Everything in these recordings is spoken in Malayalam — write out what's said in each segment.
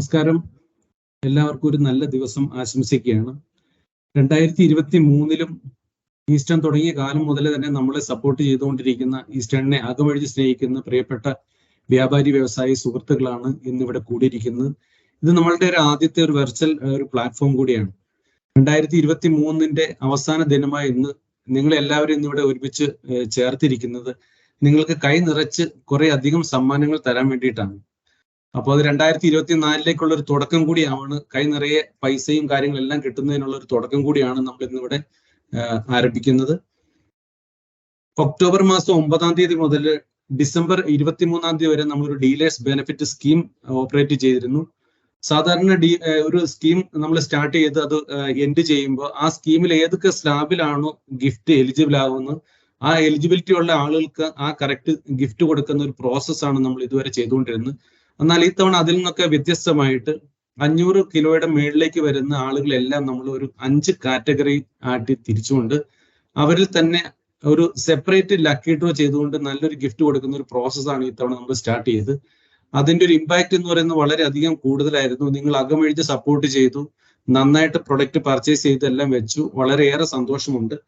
നമസ്കാരം. എല്ലാവർക്കും ഒരു നല്ല ദിവസം ആശംസിക്കുകയാണ്. 2023 ഈസ്റ്റേൺ തുടങ്ങിയ കാലം മുതൽ തന്നെ നമ്മളെ സപ്പോർട്ട് ചെയ്തുകൊണ്ടിരിക്കുന്ന, ഈസ്റ്റേണിനെ അകമഴിഞ്ഞ് സ്നേഹിക്കുന്ന പ്രിയപ്പെട്ട വ്യാപാരി വ്യവസായി സുഹൃത്തുക്കളാണ് ഇന്നിവിടെ കൂടിയിരിക്കുന്നത്. ഇത് നമ്മളുടെ ആദ്യത്തെ ഒരു വെർച്വൽ ഒരു പ്ലാറ്റ്ഫോം കൂടിയാണ്. 2023 അവസാന ദിനമായ ഇന്ന് നിങ്ങൾ എല്ലാവരും ഇന്നിവിടെ ഒരുമിച്ച് ചേർത്തിരിക്കുന്നത് നിങ്ങൾക്ക് കൈ നിറച്ച് കുറെ അധികം സമ്മാനങ്ങൾ തരാൻ വേണ്ടിയിട്ടാണ്. അപ്പോൾ അത് 2024 ഒരു തുടക്കം കൂടിയാണ്. കൈ നിറയെ പൈസയും കാര്യങ്ങളെല്ലാം കിട്ടുന്നതിനുള്ള ഒരു തുടക്കം കൂടിയാണ് നമ്മൾ ഇന്നിവിടെ ആരംഭിക്കുന്നത്. ഒക്ടോബർ മാസം 9-ാം തീയതി മുതൽ ഡിസംബർ 23-ാം തീയതി വരെ നമ്മളൊരു ഡീലേഴ്സ് ബെനിഫിറ്റ് സ്കീം ഓപ്പറേറ്റ് ചെയ്തിരുന്നു. സാധാരണ ഒരു സ്കീം നമ്മൾ സ്റ്റാർട്ട് ചെയ്ത് അത് എൻഡ് ചെയ്യുമ്പോൾ ആ സ്കീമിൽ ഏതൊക്കെ സ്ലാബിലാണോ ഗിഫ്റ്റ് എലിജിബിൾ ആകുന്നത് ആ എലിജിബിലിറ്റി ഉള്ള ആളുകൾക്ക് ആ കറക്റ്റ് ഗിഫ്റ്റ് കൊടുക്കുന്ന ഒരു പ്രോസസ്സാണ് നമ്മൾ ഇതുവരെ ചെയ്തുകൊണ്ടിരുന്നത്. എന്നാൽ ഇത്തവണ അതിൽ നിന്നൊക്കെ വ്യത്യസ്തമായിട്ട് 500 കിലോയുടെ മേളിലേക്ക് വരുന്ന ആളുകളെല്ലാം നമ്മൾ ഒരു 5 കാറ്റഗറി ആയിട്ട് തിരിച്ചുകൊണ്ട് അവരിൽ തന്നെ ഒരു സെപ്പറേറ്റ് ലക്കി ഡ്രോ ചെയ്തുകൊണ്ട് നല്ലൊരു ഗിഫ്റ്റ് കൊടുക്കുന്ന ഒരു പ്രോസസ്സാണ് ഇത്തവണ നമ്മൾ സ്റ്റാർട്ട് ചെയ്ത്. അതിന്റെ ഒരു ഇമ്പാക്ട് എന്ന് പറയുന്നത് വളരെയധികം കൂടുതലായിരുന്നു. നിങ്ങൾ അകമഴിഞ്ഞ് സപ്പോർട്ട് ചെയ്തു, നന്നായിട്ട് പ്രൊഡക്റ്റ് പർച്ചേസ് ചെയ്ത് എല്ലാം വെച്ചു. വളരെയേറെ സന്തോഷമുണ്ട്.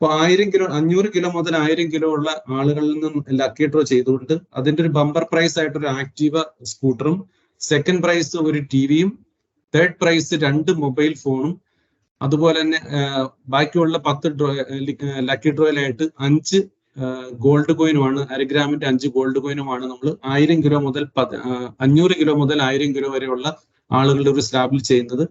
അപ്പൊ 500 കിലോ മുതൽ 1000 കിലോ ഉള്ള ആളുകളിൽ നിന്ന് ലക്കി ഡ്രോ ചെയ്തുകൊണ്ട് അതിന്റെ ഒരു ബമ്പർ പ്രൈസ് ആയിട്ട് ഒരു ആക്റ്റീവ സ്കൂട്ടറും, സെക്കൻഡ് പ്രൈസ് ഒരു ടിവിയും, തേർഡ് പ്രൈസ് 2 മൊബൈൽ ഫോണും, അതുപോലെ തന്നെ ബാക്കിയുള്ള 10 ലക്കി ഡ്രോയിലായിട്ട് 5 ഗോൾഡ് കോയിനുമാണ്, 1 ഗ്രാമിന്റെ 5 ഗോൾഡ് കോയിനുമാണ് നമ്മൾ 500 കിലോ മുതൽ 1000 കിലോ വരെയുള്ള ആളുകളുടെ ഒരു സ്ലാബിൽ ചെയ്യുന്നത്.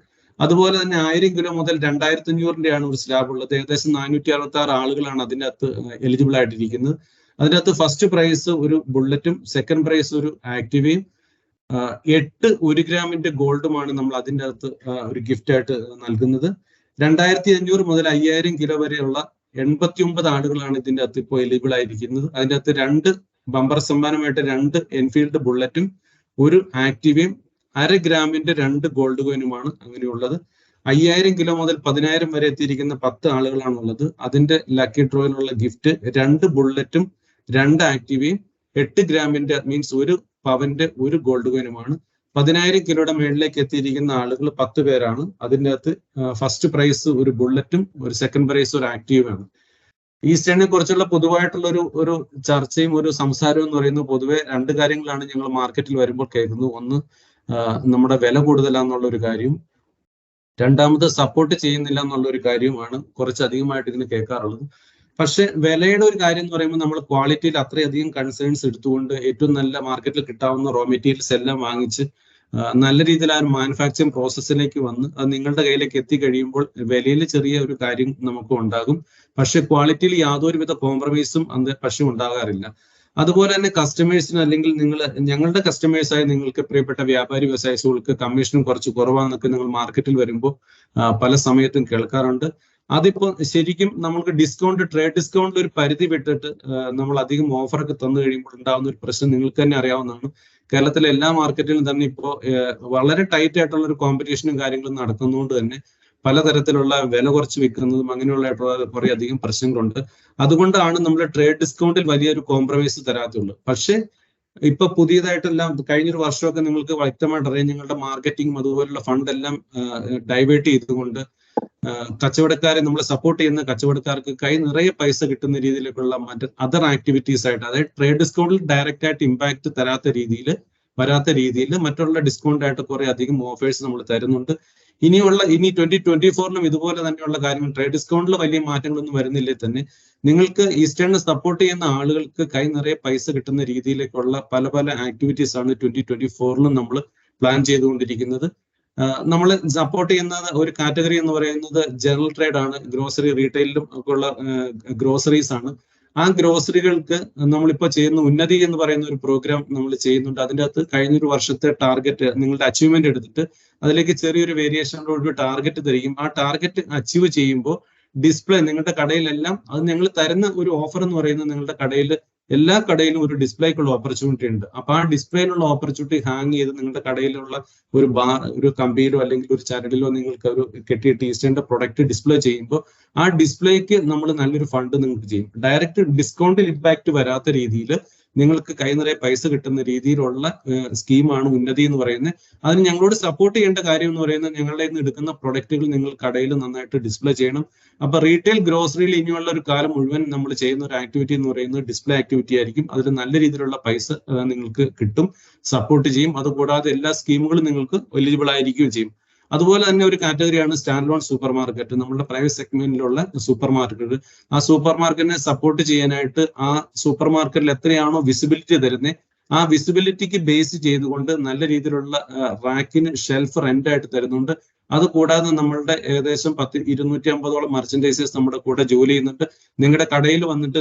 അതുപോലെ തന്നെ 1000 കിലോ മുതൽ 2500-ന്റെ ഒരു സ്ലാബ് ഉള്ളത്. ഏകദേശം 466 ആളുകളാണ് അതിൻ്റെ അകത്ത് എലിജിബിൾ ആയിട്ടിരിക്കുന്നത്. അതിൻ്റെ അകത്ത് ഫസ്റ്റ് പ്രൈസ് ഒരു ബുള്ളറ്റും, സെക്കൻഡ് പ്രൈസ് ഒരു ആക്ടിവയും, 8 1 ഗ്രാമിന്റെ ഗോൾഡുമാണ് നമ്മൾ അതിൻ്റെ അകത്ത് ഒരു ഗിഫ്റ്റ് ആയിട്ട് നൽകുന്നത്. 2500 മുതൽ 5000 കിലോ വരെയുള്ള 89 ആളുകളാണ് ഇതിൻ്റെ അകത്ത് ഇപ്പോൾ എലിജിബിൾ ആയിരിക്കുന്നത്. അതിൻ്റെ അകത്ത് 2 ബമ്പർ സമ്മാനമായിട്ട് 2 എൻഫീൽഡ് ബുള്ളറ്റും, ഒരു ആക്ടിവയും, 1/2 ഗ്രാമിന്റെ 2 ഗോൾഡ് കോയിനുമാണ് അങ്ങനെയുള്ളത്. 5000 കിലോ മുതൽ 10000 വരെ എത്തിയിരിക്കുന്ന 10 ആളുകളാണുള്ളത്. അതിന്റെ ലക്കി ഡ്രോയിലുള്ള ഗിഫ്റ്റ് 2 ബുള്ളറ്റും 2 ആക്ടിവയും, 8 ഗ്രാമിന്റെ മീൻസ് 1 പവന്റെ 1 ഗോൾഡ് കോയിനുമാണ്. 10000 കിലോയുടെ മേളിലേക്ക് എത്തിയിരിക്കുന്ന ആളുകൾ 10 പേരാണ്. അതിൻ്റെ അകത്ത് ഫസ്റ്റ് പ്രൈസ് ഒരു ബുള്ളറ്റും, ഒരു സെക്കൻഡ് പ്രൈസ് ഒരു ആക്റ്റീവാണ്. ഈസ്റ്റേണിനെ കുറിച്ചുള്ള പൊതുവായിട്ടുള്ള ഒരു ചർച്ചയും ഒരു സംസാരവും എന്ന് പറയുന്നത് പൊതുവെ 2 കാര്യങ്ങളാണ് ഞങ്ങൾ മാർക്കറ്റിൽ വരുമ്പോൾ കേൾക്കുന്നത്. ഒന്ന്, നമ്മുടെ വില കൂടുതലാന്നുള്ള ഒരു കാര്യം. രണ്ടാമത്, സപ്പോർട്ട് ചെയ്യുന്നില്ല എന്നുള്ള ഒരു കാര്യവുമാണ് കുറച്ചധികമായിട്ട് ഇതിന് കേൾക്കാറുള്ളത്. പക്ഷെ വിലയുടെ ഒരു കാര്യം എന്ന് പറയുമ്പോൾ നമ്മൾ ക്വാളിറ്റിയിൽ അത്രയധികം കൺസേൺസ് എടുത്തുകൊണ്ട് ഏറ്റവും നല്ല മാർക്കറ്റിൽ കിട്ടാവുന്ന റോ മെറ്റീരിയൽസ് എല്ലാം വാങ്ങിച്ച് നല്ല രീതിയിൽ ആ ഒരു മാനുഫാക്ചറിങ് പ്രോസസ്സിലേക്ക് വന്ന് അത് നിങ്ങളുടെ കയ്യിലേക്ക് എത്തിക്കഴിയുമ്പോൾ വിലയിൽ ചെറിയ ഒരു കാര്യം നമുക്ക് ഉണ്ടാകും. പക്ഷെ ക്വാളിറ്റിയിൽ യാതൊരുവിധ കോംപ്രമൈസും പക്ഷെ ഉണ്ടാകാറില്ല. അതുപോലെ തന്നെ കസ്റ്റമേഴ്സിന്, അല്ലെങ്കിൽ ഞങ്ങളുടെ കസ്റ്റമേഴ്സായ നിങ്ങൾക്ക് പ്രിയപ്പെട്ട വ്യാപാരി വ്യവസായികൾക്ക് കമ്മീഷനും കുറച്ച് കുറവാണെന്നൊക്കെ നിങ്ങൾ മാർക്കറ്റിൽ വരുമ്പോൾ പല സമയത്തും കേൾക്കാറുണ്ട്. അതിപ്പോ ശരിക്കും നമുക്ക് ട്രേഡ് ഡിസ്കൗണ്ടിൽ ഒരു പരിധി വിട്ടിട്ട് നമ്മൾ അധികം ഓഫറൊക്കെ തന്നു കഴിയുമ്പോൾ ഉണ്ടാകുന്ന ഒരു പ്രശ്നം നിങ്ങൾക്ക് തന്നെ അറിയാവുന്നതാണ്. കേരളത്തിലെ എല്ലാ മാർക്കറ്റിലും തന്നെ ഇപ്പോൾ വളരെ ടൈറ്റ് ആയിട്ടുള്ള ഒരു കോമ്പറ്റീഷനും കാര്യങ്ങളും നടക്കുന്നതുകൊണ്ട് തന്നെ പലതരത്തിലുള്ള വില കുറച്ച് വിൽക്കുന്നതും അങ്ങനെയുള്ള കുറെ അധികം പ്രശ്നങ്ങളുണ്ട്. അതുകൊണ്ടാണ് നമ്മൾ ട്രേഡ് ഡിസ്കൗണ്ടിൽ വലിയൊരു കോംപ്രമൈസ് തരാത്തുള്ളൂ. പക്ഷെ ഇപ്പൊ പുതിയതായിട്ടെല്ലാം കഴിഞ്ഞൊരു വർഷമൊക്കെ നിങ്ങൾക്ക് വ്യക്തമായിട്ട് അറിയാം, ഞങ്ങളുടെ മാർക്കറ്റിംഗും അതുപോലുള്ള ഫണ്ട് എല്ലാം ഡൈവേർട്ട് ചെയ്തുകൊണ്ട് കച്ചവടക്കാരെ നമ്മൾ സപ്പോർട്ട് ചെയ്യുന്ന കച്ചവടക്കാർക്ക് കൈ നിറയെ പൈസ കിട്ടുന്ന രീതിയിലേക്കുള്ള മറ്റ് അതർ ആക്ടിവിറ്റീസ് ആയിട്ട്, അതായത് ട്രേഡ് ഡിസ്കൗണ്ടിൽ ഡയറക്റ്റ് ആയിട്ട് ഇമ്പാക്ട് വരാത്ത രീതിയിൽ മറ്റുള്ള ഡിസ്കൗണ്ട് ആയിട്ട് കുറെ അധികം ഓഫേഴ്സ് നമ്മൾ തരുന്നുണ്ട്. ഇനി 2024-ലും ഇതുപോലെ തന്നെയുള്ള കാര്യങ്ങൾ, ട്രേഡ് ഡിസ്കൗണ്ടിൽ വലിയ മാറ്റങ്ങളൊന്നും വരുന്നില്ലേ തന്നെ നിങ്ങൾക്ക് ഈസ്റ്റേണിനെ സപ്പോർട്ട് ചെയ്യുന്ന ആളുകൾക്ക് കൈ നിറയെ പൈസ കിട്ടുന്ന രീതിയിലേക്കുള്ള പല ആക്ടിവിറ്റീസ് ആണ് 2024-ലും നമ്മൾ പ്ലാൻ ചെയ്തുകൊണ്ടിരിക്കുന്നത്. നമ്മൾ സപ്പോർട്ട് ചെയ്യുന്ന ഒരു കാറ്റഗറി എന്ന് പറയുന്നത് ജനറൽ ട്രേഡ് ആണ്. ഗ്രോസറി, റീറ്റെയിലും ഒക്കെ ഉള്ള ഗ്രോസറീസ് ആണ്. ആ ഗ്രോസറികൾക്ക് നമ്മളിപ്പോൾ ചെയ്യുന്ന ഉന്നതി എന്ന് പറയുന്ന ഒരു പ്രോഗ്രാം നമ്മൾ ചെയ്യുന്നുണ്ട്. അതിൻ്റെ അകത്ത് കഴിഞ്ഞൊരു വർഷത്തെ ടാർഗറ്റ്, നിങ്ങളുടെ അച്ചീവ്മെന്റ് എടുത്തിട്ട് അതിലേക്ക് ചെറിയൊരു വേരിയേഷനോട് ടാർഗറ്റ് തരികയും ആ ടാർഗറ്റ് അച്ചീവ് ചെയ്യുമ്പോൾ ഡിസ്പ്ലേ നിങ്ങളുടെ കടയിലെല്ലാം അത് ഞങ്ങൾ തരുന്ന ഒരു ഓഫർ എന്ന് പറയുന്നത് നിങ്ങളുടെ കടയിൽ എല്ലാ കടയിലും ഒരു ഡിസ്പ്ലേക്കുള്ള ഓപ്പർച്യൂണിറ്റി ഉണ്ട്. അപ്പൊ ആ ഡിസ്പ്ലേയിലുള്ള ഓപ്പർച്യൂണിറ്റി ഹാങ് ചെയ്ത് നിങ്ങളുടെ കടയിലുള്ള ഒരു കമ്പിയിലോ അല്ലെങ്കിൽ ഒരു ചരടിലോ നിങ്ങൾക്ക് ഒരു കെട്ടിയിട്ട് ഈസ്റ്റേണിന്റെ പ്രൊഡക്റ്റ് ഡിസ്പ്ലേ ചെയ്യുമ്പോൾ ആ ഡിസ്പ്ലേക്ക് നമ്മൾ നല്ലൊരു ഫണ്ട് നിങ്ങൾക്ക് ചെയ്യും. ഡയറക്റ്റ് ഡിസ്കൗണ്ടിൽ ഇമ്പാക്ട് വരാത്ത രീതിയിൽ നിങ്ങൾക്ക് കൈ നിറയെ പൈസ കിട്ടുന്ന രീതിയിലുള്ള സ്കീമാണ് ഉന്നതി എന്ന് പറയുന്നത്. അതിന് ഞങ്ങളോട് സപ്പോർട്ട് ചെയ്യേണ്ട കാര്യം എന്ന് പറയുന്നത് ഞങ്ങളുടെ നിന്ന് എടുക്കുന്ന പ്രൊഡക്റ്റുകൾ നിങ്ങൾ കടയിൽ നന്നായിട്ട് ഡിസ്പ്ലേ ചെയ്യണം. അപ്പൊ റീറ്റെയിൽ ഗ്രോസറിയിൽ ഇനിയുള്ള ഒരു കാലം മുഴുവൻ നമ്മൾ ചെയ്യുന്ന ഒരു ആക്ടിവിറ്റി എന്ന് പറയുന്നത് ഡിസ്പ്ലേ ആക്ടിവിറ്റി ആയിരിക്കും. അതിൽ നല്ല രീതിയിലുള്ള പൈസ നിങ്ങൾക്ക് കിട്ടും, സപ്പോർട്ട് ചെയ്യും. അതുകൂടാതെ എല്ലാ സ്കീമുകളും നിങ്ങൾക്ക് എലിജിബിൾ ആയിരിക്കുകയും ചെയ്യും. അതുപോലെ തന്നെ ഒരു കാറ്റഗറിയാണ് സ്റ്റാൻഡ് ലോൺ സൂപ്പർ മാർക്കറ്റ്. നമ്മുടെ പ്രൈവറ്റ് സെഗ്മെന്റിലുള്ള സൂപ്പർ മാർക്കറ്റ്. ആ സൂപ്പർ മാർക്കറ്റിനെ സപ്പോർട്ട് ചെയ്യാനായിട്ട് ആ സൂപ്പർ മാർക്കറ്റിൽ എത്രയാണോ വിസിബിലിറ്റി തരുന്നത്, ആ വിസിബിലിറ്റിക്ക് ബേസ് ചെയ്തുകൊണ്ട് നല്ല രീതിയിലുള്ള റാക്കിന് ഷെൽഫ് റെന്റ് ആയിട്ട് തരുന്നുണ്ട്. അത് കൂടാതെ നമ്മളുടെ ഏകദേശം 250ഓളം മെർച്ചൻഡൈസേഴ്സ് നമ്മുടെ കൂടെ ജോലി ചെയ്യുന്നുണ്ട്. നിങ്ങളുടെ കടയിൽ വന്നിട്ട്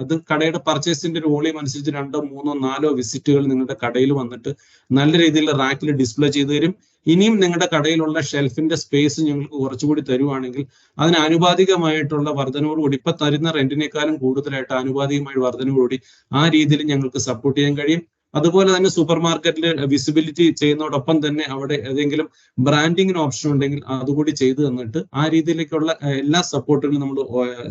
അത് കടയുടെ പർച്ചേസിന്റെ ഒരു വോളിയം അനുസരിച്ച് 2, 3, 4 വിസിറ്റുകൾ നിങ്ങളുടെ കടയിൽ വന്നിട്ട് നല്ല രീതിയിൽ റാക്കിൽ ഡിസ്പ്ലേ ചെയ്തു തരും. ഇനിയും നിങ്ങളുടെ കടയിലുള്ള ഷെൽഫിന്റെ സ്പേസ് ഞങ്ങൾക്ക് കുറച്ചുകൂടി തരുവാണെങ്കിൽ അതിന് ആനുപാതികമായിട്ടുള്ള വർധനയോടുകൂടി ഇപ്പൊ തരുന്ന റെന്റിനേക്കാളും കൂടുതലായിട്ട് ആനുപാതികമായ വർധനയോടുകൂടി ആ രീതിയിൽ ഞങ്ങൾക്ക് സപ്പോർട്ട് ചെയ്യാൻ കഴിയും. അതുപോലെ തന്നെ സൂപ്പർ മാർക്കറ്റിൽ വിസിബിലിറ്റി ചെയ്യുന്നതോടൊപ്പം തന്നെ അവിടെ ഏതെങ്കിലും ബ്രാൻഡിങ്ങിന് ഓപ്ഷൻ ഉണ്ടെങ്കിൽ അതുകൂടി ചെയ്തു തന്നിട്ട് ആ രീതിയിലേക്കുള്ള എല്ലാ സപ്പോർട്ടുകളും നമ്മൾ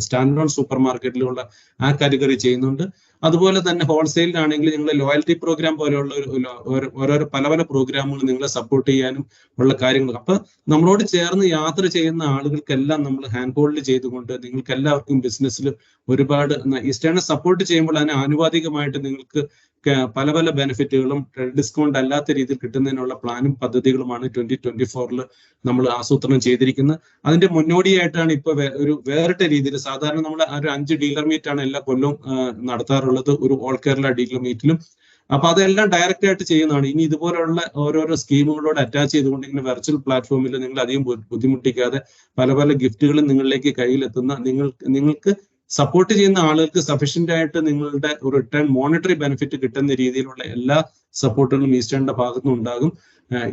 സ്റ്റാൻഡ് ലോൺ സൂപ്പർ മാർക്കറ്റിലുള്ള ആ കാറ്റഗറി ചെയ്യുന്നുണ്ട്. അതുപോലെ തന്നെ ഹോൾസെയിലാണെങ്കിൽ ഞങ്ങൾ ലോയൽറ്റി പ്രോഗ്രാം പോലെയുള്ള ഓരോരോ പല പ്രോഗ്രാമുകൾ നിങ്ങളെ സപ്പോർട്ട് ചെയ്യാനും ഉള്ള കാര്യങ്ങൾ. അപ്പൊ നമ്മളോട് ചേർന്ന് യാത്ര ചെയ്യുന്ന ആളുകൾക്കെല്ലാം നമ്മൾ ഹാൻഡ് ഹോൾഡ് ചെയ്തുകൊണ്ട് നിങ്ങൾക്ക് എല്ലാവർക്കും ബിസിനസ്സിൽ ഒരുപാട് ഈസ്റ്റേണെ സപ്പോർട്ട് ചെയ്യുമ്പോൾ അതിന് ആനുപാതികമായിട്ട് നിങ്ങൾക്ക് പല ബെനിഫിറ്റുകളും ഡിസ്കൗണ്ട് അല്ലാത്ത രീതിയിൽ കിട്ടുന്നതിനുള്ള പ്ലാനും പദ്ധതികളുമാണ് 2024 നമ്മൾ ആസൂത്രണം ചെയ്തിരിക്കുന്നത്. അതിന്റെ മുന്നോടിയായിട്ടാണ് ഇപ്പൊ ഒരു വേറിട്ട രീതിയിൽ സാധാരണ നമ്മൾ ഒരു 5 ഡീലർ മീറ്റ് ആണ് എല്ലാ കൊല്ലവും നടത്താറുള്ളത്, ഒരു ഓൾ കേരള ഡീലർ മീറ്റിലും. അപ്പൊ അതെല്ലാം ഡയറക്റ്റ് ആയിട്ട് ചെയ്യുന്നതാണ്. ഇനി ഇതുപോലുള്ള ഓരോരോ സ്കീമുകളോട് അറ്റാച്ച് ചെയ്തുകൊണ്ട് ഇങ്ങനെ വെർച്വൽ പ്ലാറ്റ്ഫോമിൽ നിങ്ങൾ അധികം ബുദ്ധിമുട്ടിക്കാതെ പല ഗിഫ്റ്റുകളും നിങ്ങളിലേക്ക് കയ്യിലെത്തുന്ന നിങ്ങൾക്ക് സപ്പോർട്ട് ചെയ്യുന്ന ആളുകൾക്ക് സഫീഷ്യന്റ് ആയിട്ട് നിങ്ങളുടെ റിട്ടേൺ മോണിറ്ററി ബെനിഫിറ്റ് കിട്ടുന്ന രീതിയിലുള്ള എല്ലാ സപ്പോർട്ടുകളും ഈസ്റ്റേണിന്റെ ഭാഗത്തുനിന്ന് ഉണ്ടാകും.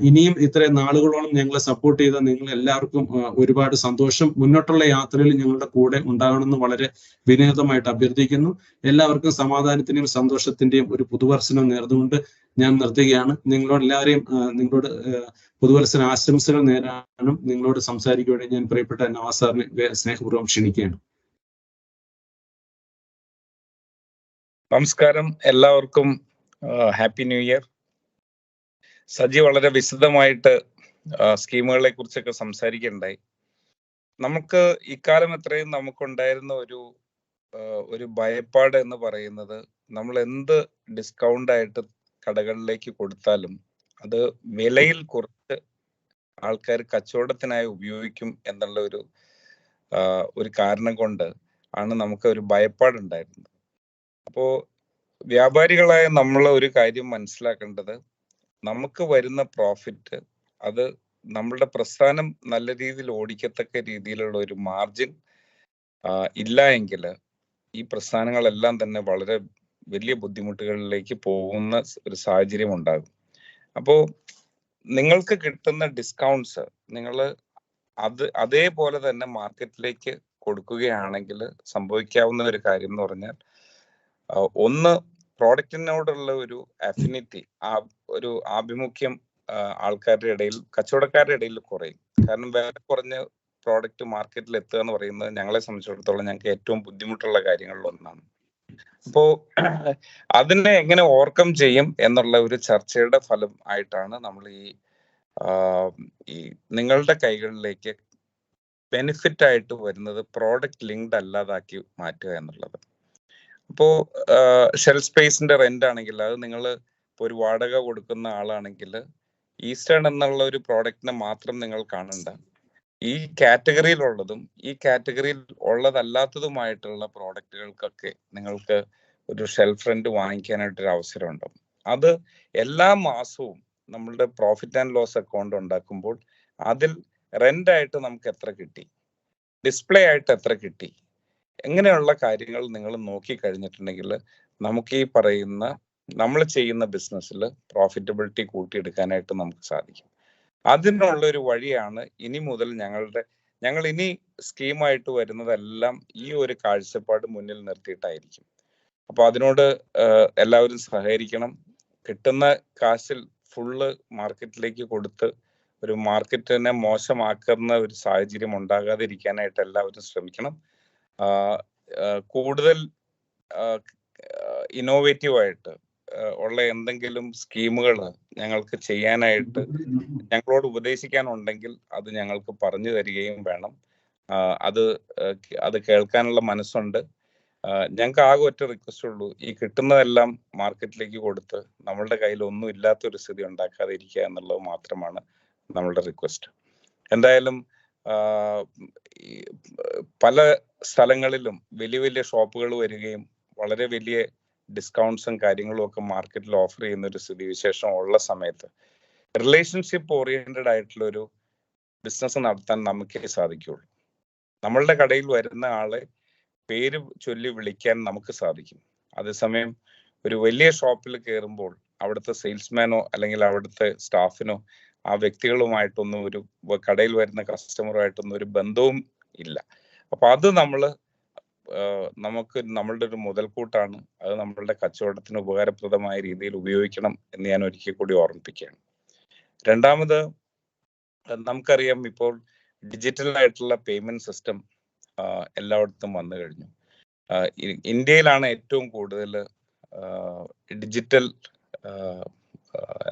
ഇനിയും ഇത്രയും നാളുകളോളം ഞങ്ങളെ സപ്പോർട്ട് ചെയ്ത നിങ്ങൾ എല്ലാവർക്കും ഒരുപാട് സന്തോഷം. മുന്നോട്ടുള്ള യാത്രയിൽ ഞങ്ങളുടെ കൂടെ ഉണ്ടാകണമെന്ന് വളരെ വിനീതമായിട്ട് അഭ്യർത്ഥിക്കുന്നു. എല്ലാവർക്കും സമാധാനത്തിന്റെയും സന്തോഷത്തിന്റെയും ഒരു പുതുവർഷനം നേർന്നുകൊണ്ട് ഞാൻ നിർത്തുകയാണ്. നിങ്ങളോട് പുതുവത്സര ആശംസകൾ നേരാനും നിങ്ങളോട് സംസാരിക്കുവാനും ഞാൻ പ്രിയപ്പെട്ട നവാസ് സാറിനെ സ്നേഹപൂർവ്വം ക്ഷണിക്കുകയാണ്. നമസ്കാരം, എല്ലാവർക്കും ഹാപ്പി ന്യൂ ഇയർ. സജി വളരെ വിശദമായിട്ട് സ്കീമുകളെ കുറിച്ചൊക്കെ സംസാരിക്കുകയുണ്ടായി. നമുക്ക് ഇക്കാലം എത്രയും നമുക്കുണ്ടായിരുന്ന ഒരു ഭയപ്പാട് എന്ന് പറയുന്നത് നമ്മൾ എന്ത് ഡിസ്കൗണ്ട് ആയിട്ട് കടകളിലേക്ക് കൊടുത്താലും അത് വിലയിൽ കുറച്ച് ആൾക്കാർ കച്ചവടത്തിനായി ഉപയോഗിക്കും എന്നുള്ള ഒരു കാരണം കൊണ്ട് ആണ് നമുക്ക് ഒരു ഭയപ്പാടുണ്ടായിരുന്നത്. അപ്പോ വ്യാപാരികളായ നമ്മൾ ഒരു കാര്യം മനസ്സിലാക്കേണ്ടത്, നമുക്ക് വരുന്ന പ്രോഫിറ്റ് അത് നമ്മളുടെ പ്രസ്ഥാനം നല്ല രീതിയിൽ ഓടിക്കത്തക്ക രീതിയിലുള്ള ഒരു മാർജിൻ ഇല്ല എങ്കിൽ ഈ പ്രസ്ഥാനങ്ങളെല്ലാം തന്നെ വളരെ വലിയ ബുദ്ധിമുട്ടുകളിലേക്ക് പോകുന്ന ഒരു സാഹചര്യം ഉണ്ടാകും. അപ്പോൾ നിങ്ങൾക്ക് കിട്ടുന്ന ഡിസ്കൗണ്ട്സ് നിങ്ങൾ അതേപോലെ തന്നെ മാർക്കറ്റിലേക്ക് കൊടുക്കുകയാണെങ്കിൽ സംഭവിക്കാവുന്ന ഒരു കാര്യം എന്ന് പറഞ്ഞാൽ, ഒന്ന്, പ്രോഡക്റ്റിനോടുള്ള ഒരു അഫിനിറ്റി, ഒരു ആഭിമുഖ്യം ആൾക്കാരുടെ ഇടയിൽ, കച്ചവടക്കാരുടെ ഇടയിൽ കുറയും. കാരണം വില കുറഞ്ഞ പ്രോഡക്റ്റ് മാർക്കറ്റിൽ എത്തുക എന്ന് പറയുന്നത് ഞങ്ങളെ സംബന്ധിച്ചിടത്തോളം ഞങ്ങൾക്ക് ഏറ്റവും ബുദ്ധിമുട്ടുള്ള കാര്യങ്ങളിൽ ഒന്നാണ്. അപ്പോ അതിനെ എങ്ങനെ ഓവർകം ചെയ്യും എന്നുള്ള ഒരു ചർച്ചയുടെ ഫലം ആയിട്ടാണ് നമ്മൾ ഈ നിങ്ങളുടെ കൈകളിലേക്ക് ബെനിഫിറ്റ് ആയിട്ട് വരുന്നത് പ്രോഡക്റ്റ് ലിങ്ക്ഡ് അല്ലാതാക്കി മാറ്റുക എന്നുള്ളത്. അപ്പോ ഷെൽഫ് സ്പേസിന്റെ റെന്റ് ആണെങ്കിൽ അത് നിങ്ങൾ ഒരു വാടക കൊടുക്കുന്ന ആളാണെങ്കിൽ ഈസ്റ്റേൺ എന്നുള്ള ഒരു പ്രോഡക്റ്റിനെ മാത്രം നിങ്ങൾ കാണണ്ട, ഈ കാറ്റഗറിയിലുള്ളതും ഈ കാറ്റഗറിയിൽ ഉള്ളതല്ലാത്തതുമായിട്ടുള്ള പ്രോഡക്റ്റുകൾക്കൊക്കെ നിങ്ങൾക്ക് ഒരു ഷെൽഫ് റെന്റ് വാങ്ങിക്കാനായിട്ടൊരു അവസരം ഉണ്ടാവും. അത് എല്ലാ മാസവും നമ്മളുടെ പ്രോഫിറ്റ് ആൻഡ് ലോസ് അക്കൗണ്ട് ഉണ്ടാക്കുമ്പോൾ അതിൽ റെന്റ് ആയിട്ട് നമുക്ക് എത്ര കിട്ടി, ഡിസ്പ്ലേ ആയിട്ട് എത്ര കിട്ടി, എങ്ങനെയുള്ള കാര്യങ്ങൾ നിങ്ങൾ നോക്കി കഴിഞ്ഞിട്ടുണ്ടെങ്കിൽ നമുക്ക് ഈ പറയുന്ന നമ്മൾ ചെയ്യുന്ന ബിസിനസ്സിൽ പ്രോഫിറ്റബിലിറ്റി കൂട്ടിയെടുക്കാനായിട്ട് നമുക്ക് സാധിക്കും. അതിനുള്ള ഒരു വഴിയാണ് ഇനി മുതൽ ഞങ്ങൾ ഇനി സ്കീമായിട്ട് വരുന്നതെല്ലാം ഈ ഒരു കാഴ്ചപ്പാട് മുന്നിൽ നിർത്തിയിട്ടായിരിക്കും. അപ്പൊ അതിനോട് എല്ലാവരും സഹകരിക്കണം. കിട്ടുന്ന കാശിൽ ഫുള്ള് മാർക്കറ്റിലേക്ക് കൊടുത്ത് ഒരു മാർക്കറ്റിനെ മോശമാക്കുന്ന ഒരു സാഹചര്യം ഉണ്ടാകാതിരിക്കാനായിട്ട് എല്ലാവരും ശ്രമിക്കണം. കൂടുതൽ ഇന്നോവേറ്റീവായിട്ട് ഉള്ള എന്തെങ്കിലും സ്കീമുകൾ ഞങ്ങൾക്ക് ചെയ്യാനായിട്ട് ഞങ്ങളോട് ഉപദേശിക്കാനുണ്ടെങ്കിൽ അത് ഞങ്ങൾക്ക് പറഞ്ഞു തരികയും വേണം. അത് കേൾക്കാനുള്ള മനസ്സുണ്ട്. ഞങ്ങൾക്ക് ആകെ ഒറ്റ റിക്വസ്റ്റ് ഉള്ളൂ, ഈ കിട്ടുന്നതെല്ലാം മാർക്കറ്റിലേക്ക് കൊടുത്ത് നമ്മളുടെ കയ്യിൽ ഒന്നും ഇല്ലാത്തൊരു സ്ഥിതി ഉണ്ടാക്കാതിരിക്കുക എന്നുള്ളത് മാത്രമാണ് നമ്മളുടെ റിക്വസ്റ്റ്. എന്തായാലും പല സ്ഥലങ്ങളിലും വലിയ വലിയ ഷോപ്പുകൾ വരികയും വളരെ വലിയ ഡിസ്കൗണ്ട്സും കാര്യങ്ങളും ഒക്കെ മാർക്കറ്റിൽ ഓഫർ ചെയ്യുന്ന ഒരു സ്ഥിതിവിശേഷം ഉള്ള സമയത്ത് റിലേഷൻഷിപ്പ് ഓറിയന്റഡ് ആയിട്ടുള്ള ഒരു ബിസിനസ് നടത്താൻ നമുക്കേ സാധിക്കുള്ളൂ. നമ്മളുടെ കടയിൽ വരുന്ന ആളെ പേര് ചൊല്ലി വിളിക്കാൻ നമുക്ക് സാധിക്കും. അതേസമയം ഒരു വലിയ ഷോപ്പിൽ കയറുമ്പോൾ അവിടുത്തെ സെയിൽസ്മാനോ അല്ലെങ്കിൽ അവിടുത്തെ സ്റ്റാഫിനോ ആ വ്യക്തികളുമായിട്ടൊന്നും ഒരു കടയിൽ വരുന്ന കസ്റ്റമറുമായിട്ടൊന്നും ഒരു ബന്ധവും ഇല്ല. അപ്പൊ അത് നമുക്ക് നമ്മളുടെ ഒരു മുതൽക്കൂട്ടാണ്. അത് നമ്മളുടെ കച്ചവടത്തിന് ഉപകാരപ്രദമായ രീതിയിൽ ഉപയോഗിക്കണം എന്ന് ഞാൻ ഒരിക്കൽ കൂടി ഓർമ്മിപ്പിക്കുകയാണ്. രണ്ടാമത്, നമുക്കറിയാം ഇപ്പോൾ ഡിജിറ്റൽ ആയിട്ടുള്ള പേയ്മെന്റ് സിസ്റ്റം എല്ലായിടത്തും വന്നു കഴിഞ്ഞു. ഇന്ത്യയിലാണ് ഏറ്റവും കൂടുതൽ ഡിജിറ്റൽ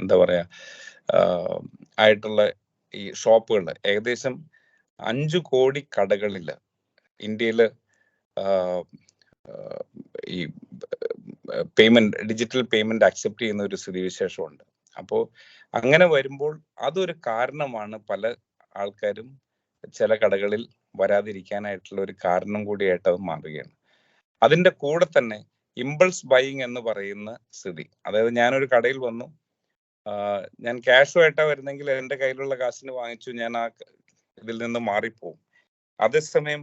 എന്താ പറയാ ആയിട്ടുള്ള ഈ ഷോപ്പുകൾ. ഏകദേശം 5 കോടി കടകളിൽ ഇന്ത്യയിൽ ഈ ഡിജിറ്റൽ പേയ്മെന്റ് അക്സെപ്റ്റ് ചെയ്യുന്ന ഒരു സ്ഥിതിവിശേഷമുണ്ട്. അപ്പോൾ അങ്ങനെ വരുമ്പോൾ അതൊരു കാരണമാണ് പല ആൾക്കാരും ചില കടകളിൽ വരാതിരിക്കാനായിട്ടുള്ള ഒരു കാരണം കൂടിയായിട്ട് അത് മാറുകയാണ്. അതിൻ്റെ കൂടെ തന്നെ ഇമ്പൾസ് ബൈയിങ് എന്ന് പറയുന്ന സ്ഥിതി, അതായത് ഞാനൊരു കടയിൽ വന്നു, ഞാൻ ക്യാഷുമായിട്ടാണ് വരുന്നെങ്കിൽ എൻ്റെ കയ്യിലുള്ള കാശിന് വാങ്ങിച്ചു ഞാൻ ആ ഇതിൽ നിന്ന് മാറിപ്പോവും. അതേസമയം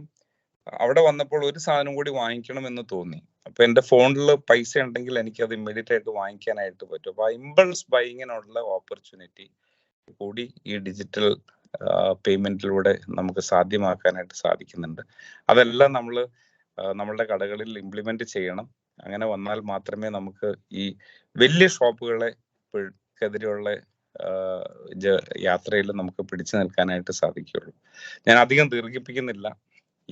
അവിടെ വന്നപ്പോൾ ഒരു സാധനം കൂടി വാങ്ങിക്കണം എന്ന് തോന്നി. അപ്പൊ എൻ്റെ ഫോണിൽ പൈസ ഉണ്ടെങ്കിൽ എനിക്ക് അത് ഇമ്മീഡിയറ്റ് ആയിട്ട് വാങ്ങിക്കാനായിട്ട് പറ്റും. അപ്പൊ ആ ഇമ്പൾസ് ബൈയിങ്ങിനുള്ള ഓപ്പർച്യൂണിറ്റി കൂടി ഈ ഡിജിറ്റൽ പേയ്മെന്റിലൂടെ നമുക്ക് സാധ്യമാക്കാനായിട്ട് സാധിക്കുന്നുണ്ട്. അതെല്ലാം നമ്മളുടെ കടകളിൽ ഇംപ്ലിമെന്റ് ചെയ്യണം. അങ്ങനെ വന്നാൽ മാത്രമേ നമുക്ക് ഈ വലിയ ഷോപ്പുകളെതിരെയുള്ള യാത്രയിൽ നമുക്ക് പിടിച്ചു നിൽക്കാനായിട്ട് സാധിക്കുകയുള്ളൂ. ഞാൻ അധികം ദീർഘിപ്പിക്കുന്നില്ല.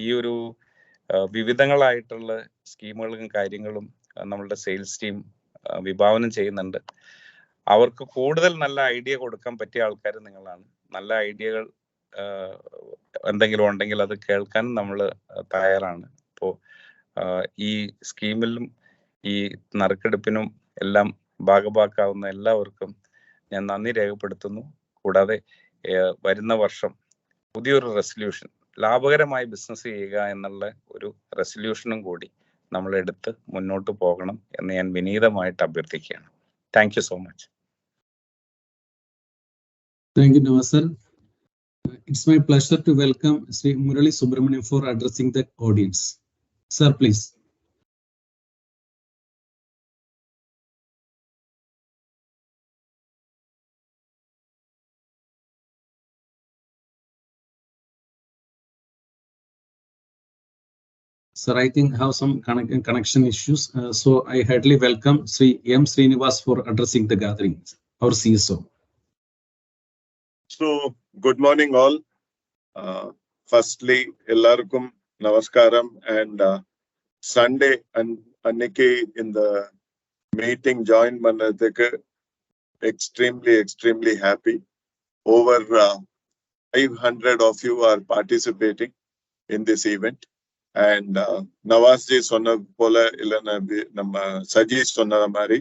ഈ ഒരു വിവിധങ്ങളായിട്ടുള്ള സ്കീമുകളും കാര്യങ്ങളും നമ്മളുടെ സെയിൽസ് ടീം വിഭാവനം ചെയ്യുന്നുണ്ട്. അവർക്ക് കൂടുതൽ നല്ല ഐഡിയ കൊടുക്കാൻ പറ്റിയ ആൾക്കാർ നിങ്ങളാണ്. നല്ല ഐഡിയകൾ എന്തെങ്കിലും ഉണ്ടെങ്കിൽ അത് കേൾക്കാൻ നമ്മൾ തയ്യാറാണ്. അപ്പോൾ ഈ സ്കീമിലും ഈ നറുക്കെടുപ്പിനും എല്ലാം ഭാഗഭാക്കാവുന്ന എല്ലാവർക്കും ഞാൻ നന്ദി രേഖപ്പെടുത്തുന്നു. കൂടാതെ വരുന്ന വർഷം പുതിയൊരു റെസൊല്യൂഷൻ, ലാഭകരമായി ബിസിനസ് ചെയ്യുക എന്നുള്ള ഒരു റെസൊല്യൂഷനും കൂടി നമ്മൾ എടുത്ത് മുന്നോട്ട് പോകണം എന്ന് ഞാൻ വിനീതമായിട്ട് അഭ്യർത്ഥിക്കുകയാണ്. Thank you so much. Thank you, Nawaz sir. It's my pleasure to welcome Sri Murali Subramaniam for addressing the audience. Sir, please. Sir, I think have some connection issues. So I heartily welcome Sri M. Srinivas for addressing the gathering, our CSO. So, good morning all. Firstly, ellarkum namaskaram, and Sunday and annike in the meeting join pannadhukku extremely happy. Over 500 of you are participating in this event. And Nawaz ji sonna pola illana namma Saji sonna mari,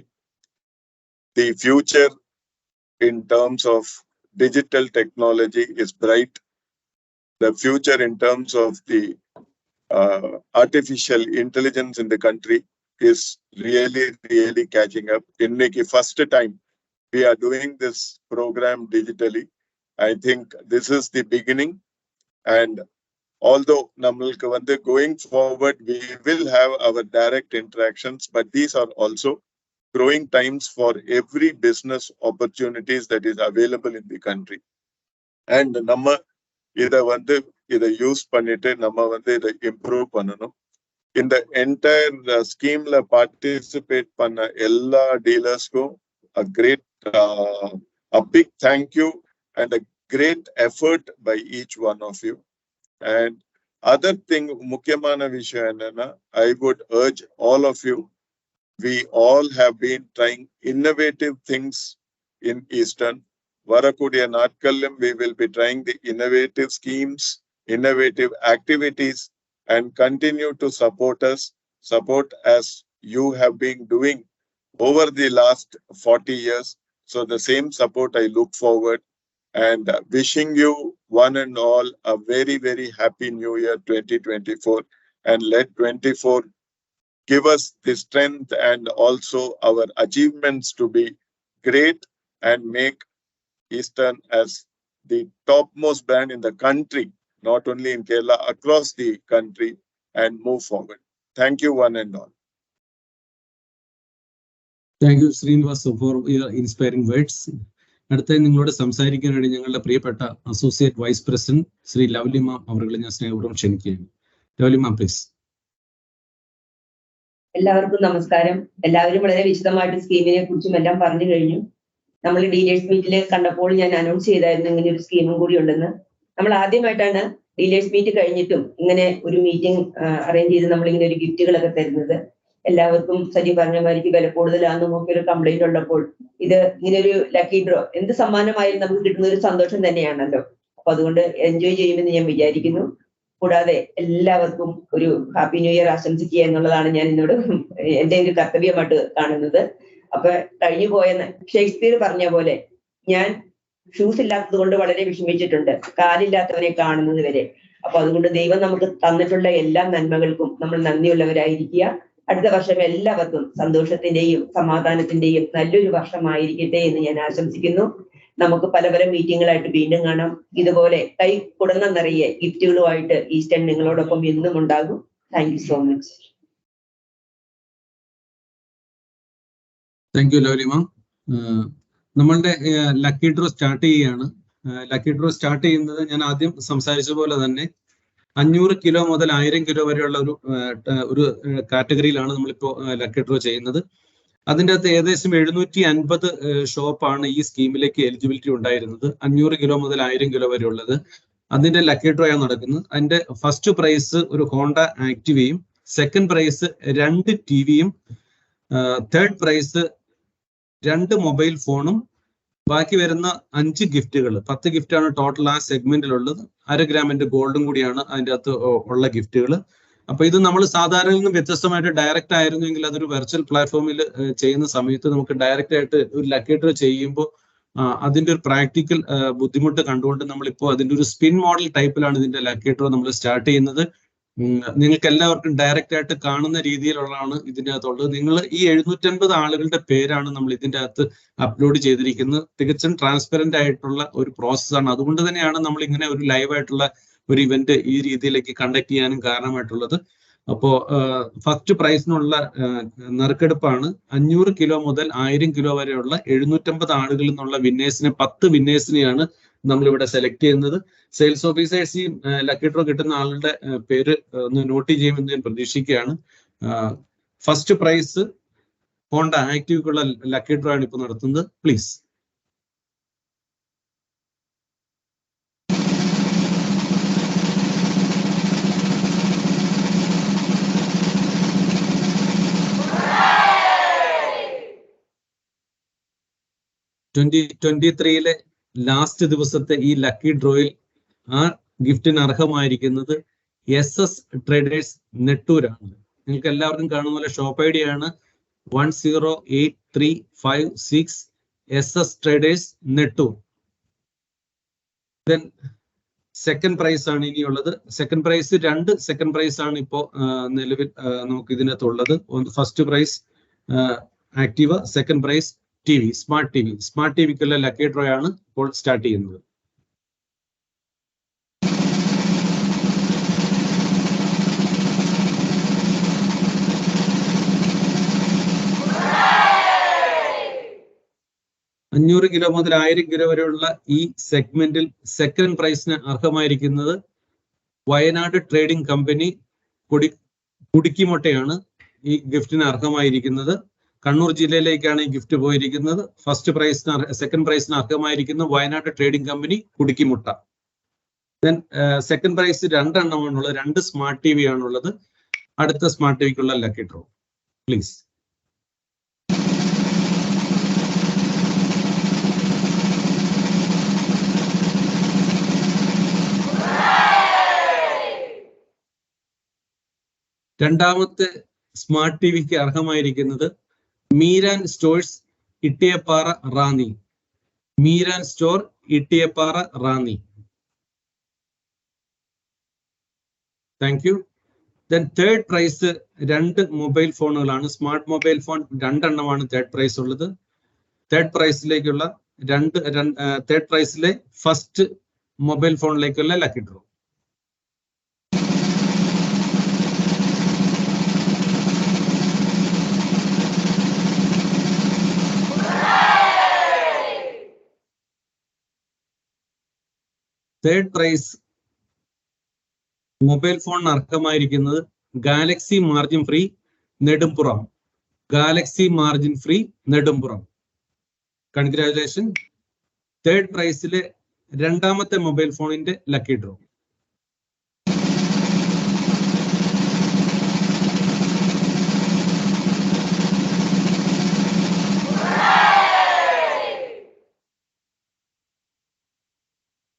the future in terms of digital technology is bright. The future in terms of the artificial intelligence in the country is really catching up. Inniki first time we are doing this program digitally. I think this is the beginning, and although namalku vande going forward we will have our direct interactions, but these are also growing times for every business opportunities that is available in the country. And நம்ம இதை யூஸ் பண்ணிட்டு நம்ம இதை இம்ப்ரூவ் பண்ணணும். இந்த என்டையர் ஸ்கீம்ல பார்ட்டிசிபேட் பண்ண எல்லா டீலர்ஸ்க்கும் a big thank you and a great effort by each one of you. And other thing, முக்கியமான விஷயம் என்னன்னா, I would urge all of you we all have been trying innovative things in Eastern. Varakudiya Natkallam, we will be trying the innovative schemes, innovative activities, and continue to support us, support as you have been doing over the last 40 years. So the same support I look forward, and wishing you one and all a very, very happy New Year 2024, and let 24 give us the strength and also our achievements to be great and make Eastern as the topmost brand in the country, not only in Kerala, across the country, and move forward. Thank you, one and all. Thank you, Srinivas, for your inspiring words. അടുത്തായി നിങ്ങളോട് സംസാരിക്കാനായിട്ട് ഞങ്ങളുടെ പ്രിയപ്പെട്ട associate vice president Shri Lovely ma'am അവരെ ഞാൻ സ്നേഹപൂർവ്വം ക്ഷണിക്കുകയാണ്. Lovely ma'am, please. എല്ലാവർക്കും നമസ്കാരം. എല്ലാവരും വളരെ വിശദമായിട്ട് സ്കീമിനെ കുറിച്ചും എല്ലാം പറഞ്ഞു കഴിഞ്ഞു. നമ്മൾ ഡീലേഴ്സ് മീറ്റിൽ കണ്ടപ്പോൾ ഞാൻ അനൗൺസ് ചെയ്തായിരുന്നു ഇങ്ങനെ ഒരു സ്കീമും കൂടി ഉണ്ടെന്ന്. നമ്മൾ ആദ്യമായിട്ടാണ് ഡീലേഴ്സ് മീറ്റ് കഴിഞ്ഞിട്ടും ഇങ്ങനെ ഒരു മീറ്റിംഗ് അറേഞ്ച് ചെയ്ത് നമ്മളിങ്ങനെ ഒരു ഗിഫ്റ്റുകളൊക്കെ തരുന്നത്. എല്ലാവർക്കും സജി പറഞ്ഞ മാതിരിക്ക് വില കൂടുതലാണെന്നും ഒക്കെ ഒരു കംപ്ലൈന്റ് ഉള്ളപ്പോൾ ഇത് ഇങ്ങനെ ഒരു ലക്കി ഡ്രോ എന്ത് സമ്മാനമായാലും നമുക്ക് കിട്ടുന്ന ഒരു സന്തോഷം തന്നെയാണല്ലോ. അപ്പൊ അതുകൊണ്ട് എൻജോയ് ചെയ്യുമെന്ന് ഞാൻ വിചാരിക്കുന്നു. കൂടാതെ എല്ലാവർക്കും ഒരു ഹാപ്പി ന്യൂ ഇയർ ആശംസിക്കുക എന്നുള്ളതാണ് ഞാൻ എന്നോട് എന്റെ ഒരു കർത്തവ്യമായിട്ട് കാണുന്നത്. അപ്പൊ കഴിഞ്ഞു പോയ ഷേക്സ്പിയർ പറഞ്ഞ പോലെ ഞാൻ ഷൂസ് ഇല്ലാത്തത് കൊണ്ട് വളരെ വിഷമിച്ചിട്ടുണ്ട്, കാലില്ലാത്തവനെ കാണുന്നത് വരെ. അപ്പൊ അതുകൊണ്ട് ദൈവം നമുക്ക് തന്നിട്ടുള്ള എല്ലാ നന്മകൾക്കും നമ്മൾ നന്ദിയുള്ളവരായിരിക്കുക. അടുത്ത വർഷം എല്ലാവർക്കും സന്തോഷത്തിന്റെയും സമാധാനത്തിന്റെയും നല്ലൊരു വർഷമായിരിക്കട്ടെ എന്ന് ഞാൻ ആശംസിക്കുന്നു. നമുക്ക് പല പല മീറ്റിങ്ങുകളായിട്ട് വീണ്ടും കാണാം. ഇതുപോലെ കൈ കുടന്ന നിറയെ ഗിഫ്റ്റുകളുമായിട്ട് ഈസ്റ്റേൺ നിങ്ങളോടൊപ്പം എന്നും ഉണ്ടാകും. Thank you so much. Thank you Lovely ma'am. നമ്മളുടെ ലക്കി ഡ്രോ സ്റ്റാർട്ട് ചെയ്യുകയാണ്. ലക്കി ഡ്രോ സ്റ്റാർട്ട് ചെയ്യുന്നത് ഞാൻ ആദ്യം സംസാരിച്ച പോലെ തന്നെ 500 കിലോ മുതൽ 1000 കിലോ വരെയുള്ള ഒരു കാറ്റഗറിയിലാണ് നമ്മളിപ്പോൾ ലക്കി ഡ്രോ ചെയ്യുന്നത്. അതിൻ്റെ അകത്ത് ഏകദേശം 750 ഷോപ്പാണ് ഈ സ്കീമിലേക്ക് എലിജിബിലിറ്റി ഉണ്ടായിരുന്നത്. 500 കിലോ മുതൽ 1000 കിലോ വരെ ഉള്ളത്. അതിന്റെ ലക്കി ഡ്രോ ആണ് നടക്കുന്നത്. അതിന്റെ ഫസ്റ്റ് പ്രൈസ് ഒരു ഹോണ്ട ആക്ടിവയും, സെക്കൻഡ് പ്രൈസ് 2 ടിവിയും, തേർഡ് പ്രൈസ് 2 മൊബൈൽ ഫോണും, ബാക്കി വരുന്ന 5 ഗിഫ്റ്റുകൾ, 10 ഗിഫ്റ്റാണ് ടോട്ടൽ ആ സെഗ്മെന്റിലുള്ളത്. 1/2 ഗ്രാമിന്റെ ഗോൾഡും കൂടിയാണ് അതിൻ്റെ അകത്ത് ഉള്ള ഗിഫ്റ്റുകൾ. അപ്പൊ ഇത് നമ്മൾ സാധാരണ നിന്നും വ്യത്യസ്തമായിട്ട് ഡയറക്റ്റ് ആയിരുന്നെങ്കിൽ അതൊരു വെർച്വൽ പ്ലാറ്റ്ഫോമിൽ ചെയ്യുന്ന സമയത്ത് നമുക്ക് ഡയറക്റ്റ് ആയിട്ട് ഒരു ലക്കി ഡ്രോ ചെയ്യുമ്പോൾ അതിന്റെ ഒരു പ്രാക്ടിക്കൽ ബുദ്ധിമുട്ട് കണ്ടുകൊണ്ട് നമ്മളിപ്പോൾ അതിന്റെ ഒരു സ്പിൻ മോഡൽ ടൈപ്പിലാണ് ഇതിന്റെ ലക്കി ഡ്രോ നമ്മൾ സ്റ്റാർട്ട് ചെയ്യുന്നത്. നിങ്ങൾക്ക് എല്ലാവർക്കും ഡയറക്റ്റ് ആയിട്ട് കാണുന്ന രീതിയിലുള്ളതാണ് ഇതിൻ്റെ അകത്തുള്ളത്. നിങ്ങൾ ഈ 750 ആളുകളുടെ പേരാണ് നമ്മൾ ഇതിൻ്റെ അകത്ത് അപ്ലോഡ് ചെയ്തിരിക്കുന്നത്. തികച്ചും ട്രാൻസ്പെറന്റ് ആയിട്ടുള്ള ഒരു പ്രോസസ്സാണ്. അതുകൊണ്ട് തന്നെയാണ് നമ്മൾ ഇങ്ങനെ ഒരു ലൈവായിട്ടുള്ള ഒരു ഇവന്റ് ഈ രീതിയിലേക്ക് കണ്ടക്ട് ചെയ്യാനും കാരണമായിട്ടുള്ളത്. അപ്പോൾ ഫസ്റ്റ് പ്രൈസിനുള്ള നറുക്കെടുപ്പാണ്. 500 കിലോ മുതൽ 1000 കിലോ വരെയുള്ള 750 ആളുകളിൽ നിന്നുള്ള വിന്നേഴ്സിനെ 10 വിന്നേഴ്സിനെയാണ് നമ്മളിവിടെ സെലക്ട് ചെയ്യുന്നത്. സെയിൽസ് ഓഫീസേഴ്സ് ഈ ലക്കി ഡ്രോ കിട്ടുന്ന ആളുടെ പേര് ഒന്ന് നോട്ട് ചെയ്യുമെന്ന് ഞാൻ പ്രതീക്ഷിക്കുകയാണ്. ഫസ്റ്റ് പ്രൈസ് ഹോണ്ട ആക്റ്റീവുള്ള ലക്കി ഡ്രോ ആണ് ഇപ്പോൾ നടത്തുന്നത്. പ്ലീസ്. ലെ ലാസ്റ്റ് ദിവസത്തെ ഈ ലക്കി ഡ്രോയിൽ ആ ഗിഫ്റ്റിന് അർഹമായിരിക്കുന്നത് SS ട്രേഡേഴ്സ് നെട്ടൂരാണ്. നിങ്ങൾക്ക് എല്ലാവർക്കും കാണുന്ന പോലെ ഷോപ്പ് ഐ ഡി ആണ് 108356 SS traders Nettoor. Then second price ആണ് ഇനിയുള്ളത്. സെക്കൻഡ് പ്രൈസ് 2 സെക്കൻഡ് പ്രൈസ് ആണ് ഇപ്പോൾ നിലവിൽ നമുക്ക് ഇതിനകത്തുള്ളത്. First prize Activa, second prize TV, smart TV. Smart ടിവിക്കുള്ള ലക്കി ഡ്രോ ആണ് ഇപ്പോൾ സ്റ്റാർട്ട് ചെയ്യുന്നത്. $500 കിലോ മുതൽ 1000 കിലോ വരെയുള്ള ഈ സെഗ്മെന്റിൽ സെക്കൻഡ് പ്രൈസിന് അർഹമായിരിക്കുന്നത് വയനാട് ട്രേഡിംഗ് കമ്പനി കുടുക്കിമുട്ടയാണ് ഈ ഗിഫ്റ്റിന് അർഹമായിരിക്കുന്നത്. കണ്ണൂർ ജില്ലയിലേക്കാണ് ഈ ഗിഫ്റ്റ് പോയിരിക്കുന്നത്. ഫസ്റ്റ് പ്രൈസിന് സെക്കൻഡ് പ്രൈസിന് അർഹമായിരിക്കുന്ന Wayanad trading company Kudukkimutta. Then second prize 2 എണ്ണമാണുള്ളത്. 2 സ്മാർട്ട് TV ആണുള്ളത്. അടുത്ത സ്മാർട്ട് ടിവിക്കുള്ള ലക്കി ഡ്രോ പ്ലീസ്. രണ്ടാമത്തെ സ്മാർട്ട് ടി വിക്ക് അർഹമായിരിക്കുന്നത് Meeran stores Ittiyappara Ranni. Meeran store Ittiyappara Ranni. Thank you. Then third prize 2 mobile ഫോണുകളാണ്. സ്മാർട്ട് മൊബൈൽ ഫോൺ 2 എണ്ണമാണ് തേർഡ് പ്രൈസ് ഉള്ളത്. തേർഡ് പ്രൈസിലേക്കുള്ള തേർഡ് പ്രൈസിലെ ഫസ്റ്റ് മൊബൈൽ ഫോണിലേക്കുള്ള lucky draw. Third prize mobile ഫോണിന് അർഹമായിരിക്കുന്നത് Galaxy margin free നെടുംപുറം. Galaxy margin free Nedumpuram. Congratulation. Third പ്രൈസിലെ രണ്ടാമത്തെ മൊബൈൽ ഫോണിന്റെ ലക്കി ഡ്രോ.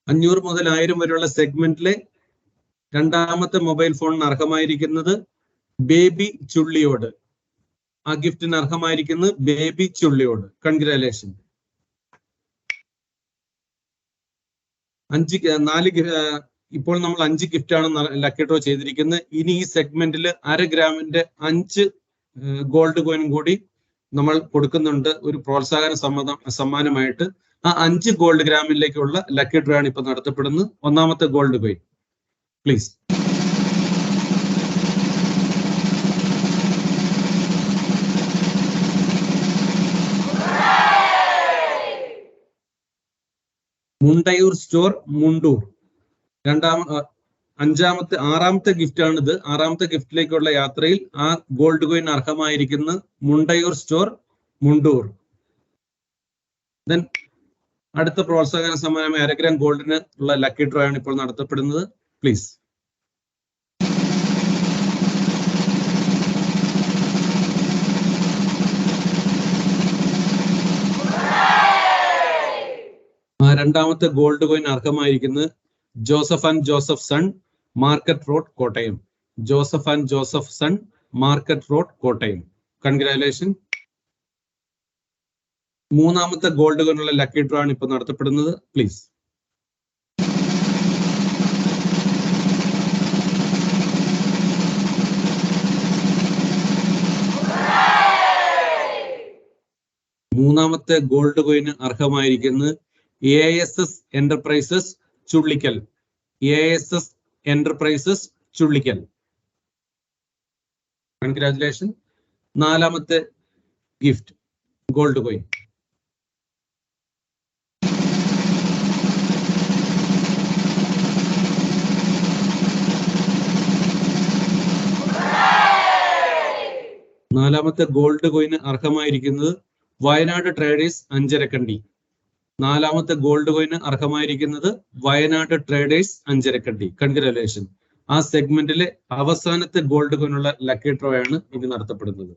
$500 മുതൽ 1000 വരെയുള്ള സെഗ്മെന്റിലെ രണ്ടാമത്തെ മൊബൈൽ ഫോണിന് അർഹമായിരിക്കുന്നത് ബേബി ചുള്ളിയോട്. ആ ഗിഫ്റ്റിന് അർഹമായിരിക്കുന്നത് ബേബി ചുള്ളിയോട്. കൺഗ്രാലേഷൻ. 4 ഇപ്പോൾ നമ്മൾ 5 ഗിഫ്റ്റാണ് ലക്കി ഡ്രോ ചെയ്തിരിക്കുന്നത്. ഇനി ഈ സെഗ്മെന്റിൽ 1/2 ഗ്രാമിന്റെ 5 ഗോൾഡ് കോയിനും കൂടി നമ്മൾ കൊടുക്കുന്നുണ്ട് ഒരു പ്രോത്സാഹന സമ്മാനമായിട്ട്. ആ 5 ഗോൾഡ് ഗ്രാമിലേക്കുള്ള ലക്കി ഡ്രോ ആണ് ഇപ്പൊ നടത്തപ്പെടുന്നത്. ഒന്നാമത്തെ gold coin please. Mundayur store Mundur. ആറാമത്തെ ഗിഫ്റ്റ് ആണിത്. ആറാമത്തെ ഗിഫ്റ്റിലേക്കുള്ള യാത്രയിൽ ആ ഗോൾഡ് കോയിൻ അർഹമായിരിക്കുന്ന മുണ്ടയൂർ സ്റ്റോർ മുണ്ടൂർ. ദെൻ അടുത്ത പ്രോത്സാഹന സമ്മാനമായ 1/2 ഗ്രാം ഗോൾഡിന് ഉള്ള ലക്കി ഡ്രോ ആണ് ഇപ്പോൾ നടത്തപ്പെടുന്നത്. പ്ലീസ്. രണ്ടാമത്തെ ഗോൾഡ് കോയിൻ അർഹമായിരിക്കുന്നത് Joseph and Joseph son market road Kottayam. Joseph and Joseph son market road Kottayam. Congratulation. മൂന്നാമത്തെ ഗോൾഡ് കോയിനുള്ള ലക്കി ഡ്രോ ആണ് ഇപ്പോൾ നടത്തപ്പെടുന്നത്. പ്ലീസ്. മൂന്നാമത്തെ ഗോൾഡ് കോയിന് അർഹമായിരിക്കുന്നത് ASS enterprises Chullikkal. ASS enterprises Chullikkal. Congratulation. നാലാമത്തെ ഗിഫ്റ്റ് ഗോൾഡ് കോയിൻ. നാലാമത്തെ ഗോൾഡ് കോയിന് അർഹമായിരിക്കുന്നത് വയനാട് ട്രേഡേഴ്സ് അഞ്ചരക്കണ്ടി. നാലാമത്തെ ഗോൾഡ് കോയിന് അർഹമായിരിക്കുന്നത് വയനാട് ട്രേഡേഴ്സ് അഞ്ചരക്കണ്ടി. കൺഗ്രാജുലേഷൻ. ആ സെഗ്മെന്റിലെ അവസാനത്തെ ഗോൾഡ് കോയിനുള്ള ലക്കി ഡ്രോ ആണ് ഇനി നടത്തപ്പെടുന്നത്.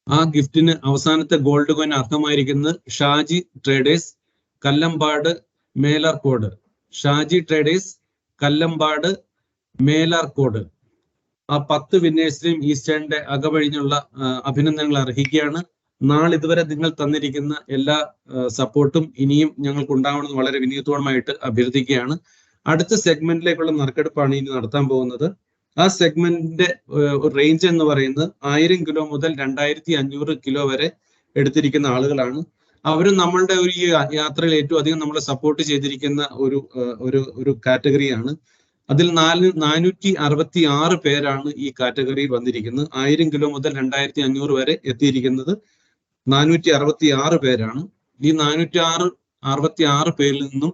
ആ ഗിഫ്റ്റിന് അവസാനത്തെ ഗോൾഡ് കോയിൻ അർഹമായിരിക്കുന്നത് ഷാജി ട്രേഡേഴ്സ് കല്ലമ്പാട് മേലാർക്കോട്. ഷാജി ട്രേഡേഴ്സ് കല്ലമ്പാട് മേലാർക്കോട്. ആ 10 വിന്നേഴ്സിനെയും ഈസ്റ്റേണിന്റെ അകവഴിഞ്ഞുള്ള അഭിനന്ദനങ്ങൾ അർഹിക്കുകയാണ്. നാളിതുവരെ നിങ്ങൾ തന്നിരിക്കുന്ന എല്ലാ സപ്പോർട്ടും ഇനിയും ഞങ്ങൾക്ക് ഉണ്ടാവണമെന്ന് വളരെ വിനീതമായിട്ട് അഭ്യർത്ഥിക്കുകയാണ്. അടുത്ത സെഗ്മെന്റിലേക്കുള്ള നറുക്കെടുപ്പാണ് ഇനി നടത്താൻ പോകുന്നത്. ആ സെഗ്മെന്റിന്റെ റേഞ്ച് എന്ന് പറയുന്നത് 1000 കിലോ മുതൽ 2500 കിലോ വരെ എടുത്തിരിക്കുന്ന ആളുകളാണ്. അവരും നമ്മളുടെ ഒരു ഈ യാത്രയിൽ ഏറ്റവും അധികം നമ്മളെ സപ്പോർട്ട് ചെയ്തിരിക്കുന്ന ഒരു കാറ്റഗറിയാണ്. അതിൽ 466 പേരാണ് ഈ കാറ്റഗറിയിൽ വന്നിരിക്കുന്നത്. 1000 കിലോ മുതൽ 2500 വരെ എത്തിയിരിക്കുന്നത് 466 പേരാണ്. ഈ 466 പേരിൽ നിന്നും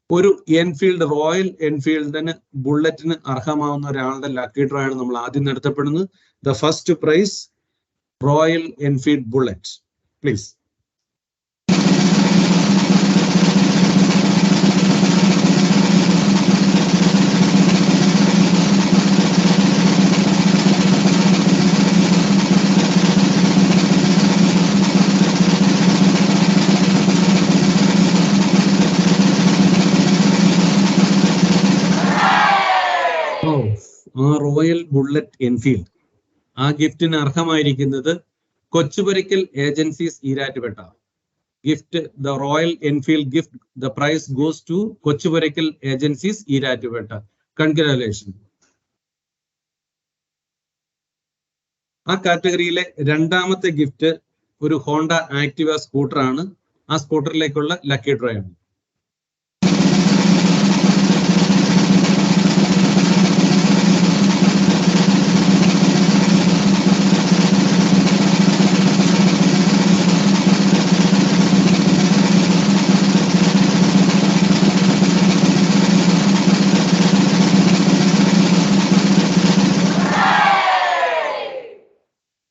ഒരു എൻഫീൽഡ് റോയൽ എൻഫീൽഡിന് ബുള്ളറ്റിന് അർഹമാവുന്ന ഒരാളുടെ ലക്കി ഡ്രോ ആണ് നമ്മൾ ആദ്യം നടത്തപ്പെടുന്നത്. The first prize Royal Enfield bullet. Please. ആ റോയൽ ബുള്ളറ്റ് എൻഫീൽഡ്. ആ ഗിഫ്റ്റിന് അർഹമായിരിക്കുന്നത് Kochupurakkal agencies Erattupetta. Gift, the Royal Enfield gift, the prize goes to Kochuvarakal Agencies Erattupetta. Congratulations. ആ കാറ്റഗറിയിലെ രണ്ടാമത്തെ ഗിഫ്റ്റ് ഒരു ഹോണ്ട ആക്ടിവ സ്കൂട്ടർ ആണ്. ആ സ്കൂട്ടറിലേക്കുള്ള ലക്കി ഡ്രോ ആണ്.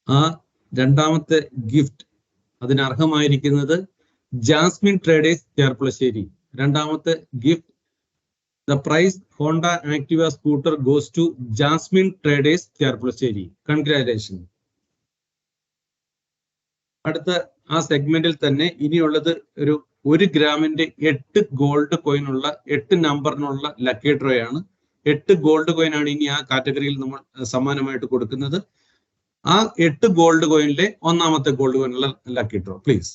ആ രണ്ടാമത്തെ ഗിഫ്റ്റ് അതിന് അർഹമായിരിക്കുന്നത് ജാസ്മിൻ ട്രേഡേഴ്സ് ചെർപ്പുളശ്ശേരി. രണ്ടാമത്തെ gift, the prize Honda Activa scooter goes to Jasmine traders Cherpulassery. Congratulation. അടുത്ത ആ സെഗ്മെന്റിൽ തന്നെ ഇനിയുള്ളത് ഒരു ഗ്രാമിന്റെ 8 ഗോൾഡ് കോയിനുള്ള 8 നമ്പറിനുള്ള ലക്കി ഡ്രോ ആണ്. 8 ഗോൾഡ് കോയിൻ ആണ് ഇനി ആ കാറ്റഗറിയിൽ നമ്മൾ സമ്മാനമായിട്ട് കൊടുക്കുന്നത്. ആ 8 ഗോൾഡ് കോയിനിലെ ഒന്നാമത്തെ ഗോൾഡ് കോയിനുള്ള ലക്കി ഡ്രോ പ്ലീസ്.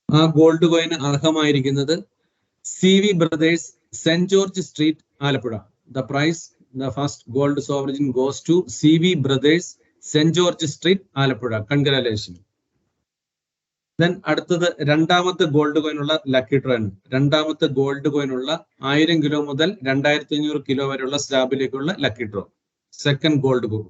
ആ ഗോൾഡ് കോയിന് അർഹമായിരിക്കുന്നത് CV Brothers, St. George Street, Alappuzha. The prize, the first gold sovereign goes to CV Brothers, St. George Street, Alappuzha. Congratulations. Then അടുത്തത് രണ്ടാമത്തെ ഗോൾഡ് കോയിനുള്ള ലക്കി ഡ്രോ ആണ്. രണ്ടാമത്തെ ഗോൾഡ് കോയിനുള്ള 1000 കിലോ മുതൽ 2500 കിലോ വരെയുള്ള സ്ലാബിലേക്കുള്ള lucky draw. Second gold coin.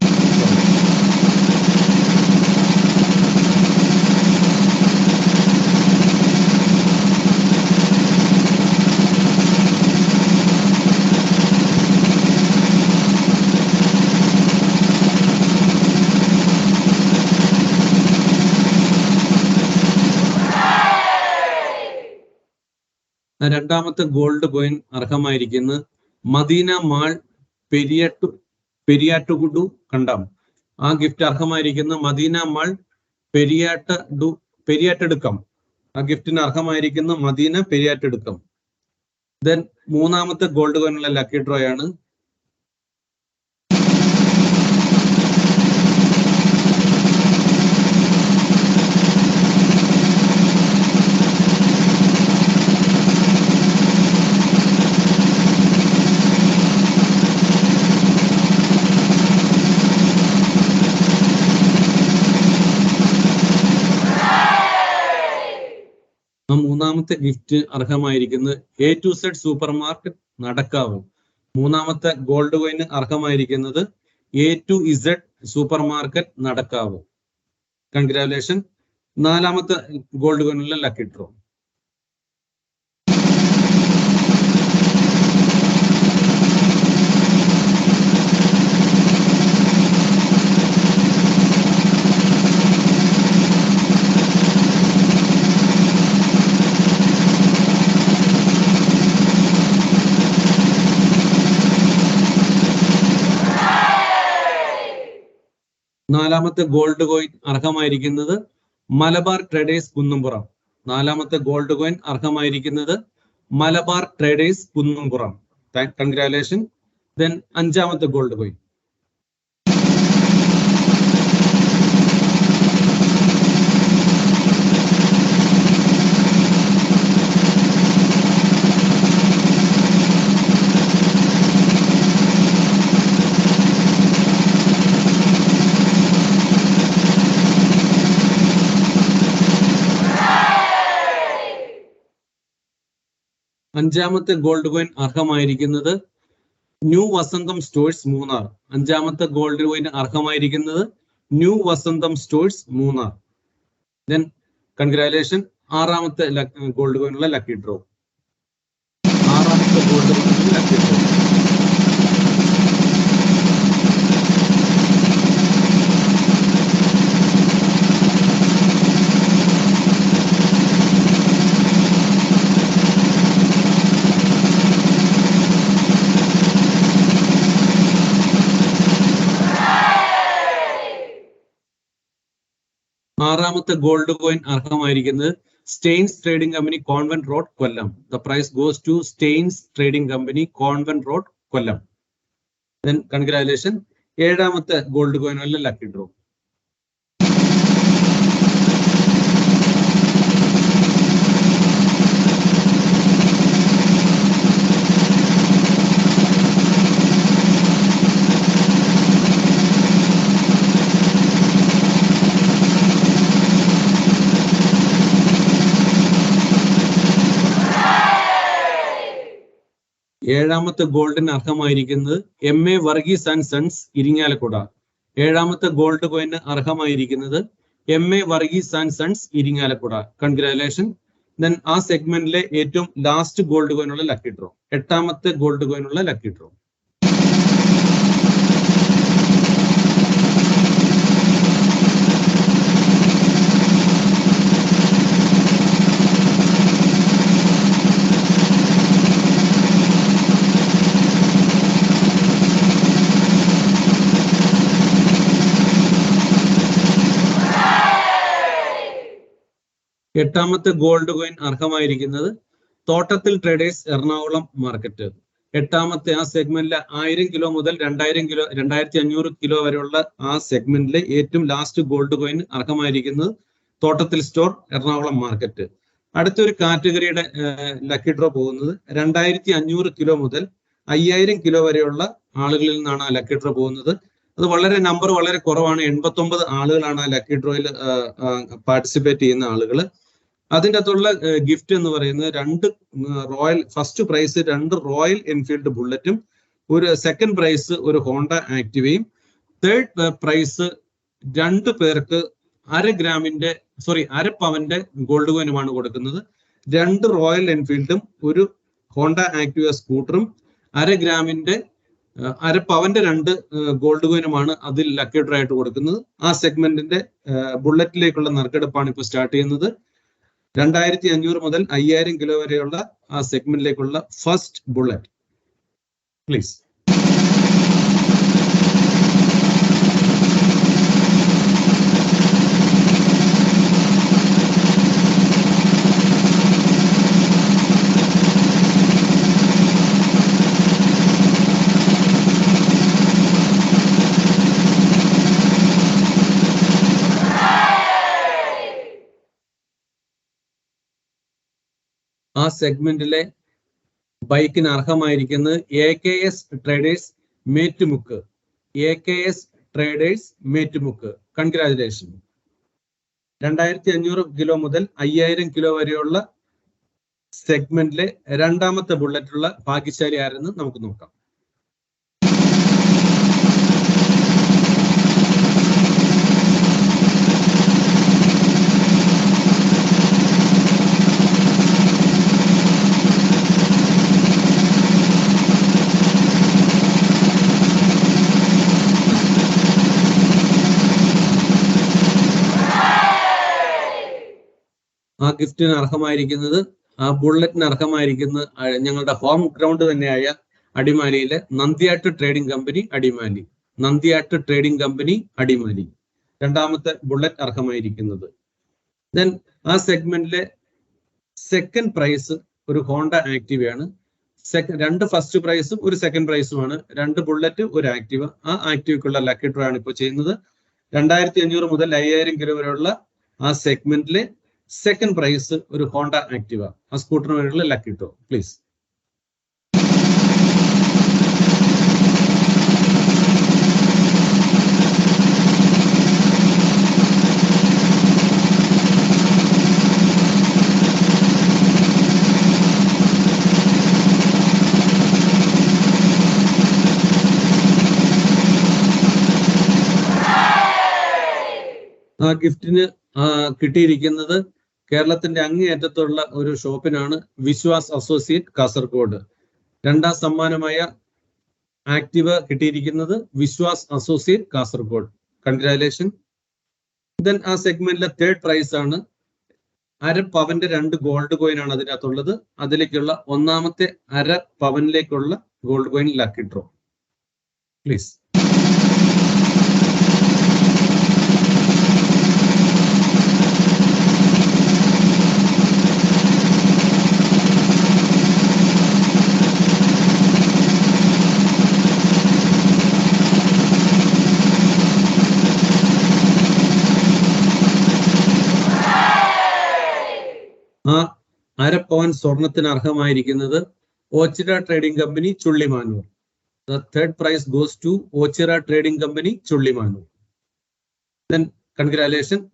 രണ്ടാമത്തെ ഗോൾഡ് കോയിൻ അർഹമായിരിക്കുന്നത് മദീന മാൾ പെരിയാട്ടുകുടു കണ്ടം. ആ ഗിഫ്റ്റ് അർഹമായിരിക്കുന്ന മദീന മാൾ പെരിയാറ്റെടുക്കം. ആ ഗിഫ്റ്റിന് അർഹമായിരിക്കുന്ന മദീന പെരിയാറ്റെടുക്കം. ദെൻ മൂന്നാമത്തെ ഗോൾഡ് കോയിനുള്ള ലക്കി ഡ്രോ ആണ് മൂന്നാമത്തെ ഗിഫ്റ്റ് അർഹമായിരിക്കുന്നത് A to Z super market Nadakkavu. മൂന്നാമത്തെ ഗോൾഡ് കോയിന് അർഹമായിരിക്കുന്നത് A to Z super market Nadakkavu. Congratulation. നാലാമത്തെ ഗോൾഡ് കോയിനുള്ള ലക്കി ഡ്രോ. നാലാമത്തെ ഗോൾഡ് കോയിൻ അർഹമായിരിക്കുന്നത് മലബാർ ട്രേഡേഴ്സ് കുന്നുംപുറം. നാലാമത്തെ ഗോൾഡ് കോയിൻ അർഹമായിരിക്കുന്നത് Malabar traders Kunnumpuram. Congratulation. Then അഞ്ചാമത്തെ ഗോൾഡ് കോയിൻ അഞ്ചാമത്തെ ഗോൾഡ് കോയിൻ അർഹമായിരിക്കുന്നത് ന്യൂ വസന്തം സ്റ്റോഴ്സ് മൂന്നാർ. അഞ്ചാമത്തെ ഗോൾഡ് കോയിൻ അർഹമായിരിക്കുന്നത് new Vasantham stores Munnar. Then congratulation. ആറാമത്തെ ഗോൾഡ് കോയിനുള്ള ലക്കി ഡ്രോ. ആറാമത്തെ ഗോൾഡ് കോയിനുള്ള ലക്കി ഡ്രോ. ആറാമത്തെ ഗോൾഡ് കോയിൻ അർഹമായിരിക്കുന്നത് Staines trading company convent road Kollam. The prize goes to Staines trading company convent road Kollam. Then congratulations. ഏഴാമത്തെ ഗോൾഡ് കോയിൻ അല്ല ലക്കി ഡ്രോ. ഏഴാമത്തെ ഗോൾഡിന് അർഹമായിരിക്കുന്നത് MA Varghese and sons Irinjalakuda. ഏഴാമത്തെ ഗോൾഡ് കോയിന് അർഹമായിരിക്കുന്നത് MA Varghese and sons Irinjalakuda. Congratulation. Then ആ സെഗ്മെന്റിലെ ഏറ്റവും ലാസ്റ്റ് ഗോൾഡ് കോയിനുള്ള ലക്കി ഡ്രോ, എട്ടാമത്തെ ഗോൾഡ് കോയിനുള്ള ലക്കി ഡ്രോ. എട്ടാമത്തെ ഗോൾഡ് കോയിൻ അർഹമായിരിക്കുന്നത് തോട്ടത്തിൽ ട്രേഡേഴ്സ് എറണാകുളം മാർക്കറ്റ്. എട്ടാമത്തെ ആ സെഗ്മെന്റിലെ 1000 കിലോ മുതൽ 2000 കിലോ 2500 കിലോ വരെയുള്ള ആ സെഗ്മെന്റിലെ ഏറ്റവും ലാസ്റ്റ് ഗോൾഡ് കോയിൻ അർഹമായിരിക്കുന്നത് തോട്ടത്തിൽ സ്റ്റോർ എറണാകുളം മാർക്കറ്റ്. അടുത്തൊരു കാറ്റഗറിയുടെ ലക്കി ഡ്രോ പോകുന്നത് 2500 കിലോ മുതൽ 5000 കിലോ വരെയുള്ള ആളുകളിൽ നിന്നാണ് ആ ലക്കി ഡ്രോ പോകുന്നത്. അത് നമ്പർ വളരെ കുറവാണ്. 89 ആളുകളാണ് ആ ലക്കി ഡ്രോയിൽ പാർട്ടിസിപ്പേറ്റ് ചെയ്യുന്ന ആളുകൾ. അതിൻ്റെ അകത്തുള്ള ഗിഫ്റ്റ് എന്ന് പറയുന്നത് 2 Royal, first prize 2 Royal Enfield ബുള്ളറ്റും, ഒരു സെക്കൻഡ് പ്രൈസ് ഒരു ഹോണ്ട ആക്ടിവയും, തേർഡ് പ്രൈസ് 2 പേർക്ക് അര പവന്റെ ഗോൾഡ് കോയിനുമാണ് കൊടുക്കുന്നത്. 2 റോയൽ എൻഫീൽഡും ഒരു ഹോണ്ട ആക്ടിവ സ്കൂട്ടറും 1/2 ഗ്രാമിന്റെ അര പവന്റെ 2 ഗോൾഡ് കോയിനുമാണ് അതിൽ ലക്കി ഡ്രോ ആയിട്ട് കൊടുക്കുന്നത്. ആ സെഗ്മെന്റിന്റെ ബുള്ളറ്റിലേക്കുള്ള നറുക്കെടുപ്പാണ് ഇപ്പോൾ സ്റ്റാർട്ട് ചെയ്യുന്നത്. 2500 മുതൽ 5000 കിലോ വരെയുള്ള ആ സെഗ്മെന്റിലേക്കുള്ള ഫസ്റ്റ് ബുള്ളറ്റ് പ്ലീസ്. ആ സെഗ്മെന്റിലെ ബൈക്കിന് അർഹമായിരിക്കുന്നത് AKS traders Mettumukku. AKS traders Mettumukku. Congratulation. 2500 kilo മുതൽ 5000 കിലോ വരെയുള്ള സെഗ്മെന്റിലെ രണ്ടാമത്തെ ബുള്ളറ്റുള്ള ഭാഗ്യശാലി ആരെന്ന് നമുക്ക് നോക്കാം. ആ ഗിഫ്റ്റിന് അർഹമായിരിക്കുന്നത്, ആ ബുള്ളറ്റിന് അർഹമായിരിക്കുന്നത് ഞങ്ങളുടെ ഹോം ഗ്രൗണ്ട് തന്നെയായ അടിമാലിയിലെ Nandiyattu trading company Adimali. Nandiyattu trading company Adimali രണ്ടാമത്തെ ബുള്ളറ്റ് അർഹമായിരിക്കുന്നത്. ദെൻ ആ സെഗ്മെന്റിലെ സെക്കൻഡ് പ്രൈസ് ഒരു ഹോണ്ട ആക്ടിവയാണ്. 2 ഫസ്റ്റ് പ്രൈസും ഒരു സെക്കൻഡ് പ്രൈസുമാണ്. 2 ബുള്ളറ്റ് ഒരു ആക്ടിവ. ആ ആക്ടിവക്കുള്ള ലക്കി ഡ്രോ ആണ് ഇപ്പോൾ ചെയ്യുന്നത്. 2500 മുതൽ 5000 കിലോ വരെയുള്ള ആ സെഗ്മെന്റിലെ സെക്കൻഡ് പ്രൈസ് ഒരു ഹോണ്ട ആക്ടിവ. ആ സ്കൂട്ടറിന് വേണ്ടിയുള്ള ലക്കി ഡ്രോ പ്ലീസ്. ആ ഗിഫ്റ്റിന് കിട്ടിയിരിക്കുന്നത് കേരളത്തിന്റെ അങ്ങേയറ്റത്തുള്ള ഒരു ഷോപ്പിനാണ്, വിശ്വാസ് അസോസിയേറ്റ് കാസർഗോഡ്. രണ്ടാം സമ്മാനമായ ആക്ടിവ കിട്ടിയിരിക്കുന്നത് Vishwas associate Kasaragod. Congratulation. Then ആ സെഗ്മെന്റിലെ തേർഡ് പ്രൈസ് ആണ് അര പവന്റെ 2 ഗോൾഡ് കോയിൻ ആണ് അതിനകത്തുള്ളത്. അതിലേക്കുള്ള ഒന്നാമത്തെ അര പവനിലേക്കുള്ള gold coin lucky draw please. ആ അരപ്പവൻ സ്വർണത്തിന് അർഹമായിരിക്കുന്നത് Ochira trading company Chullimanoor. The third prize goes to Ochira Trading Company Chullimanoor. Then congratulations.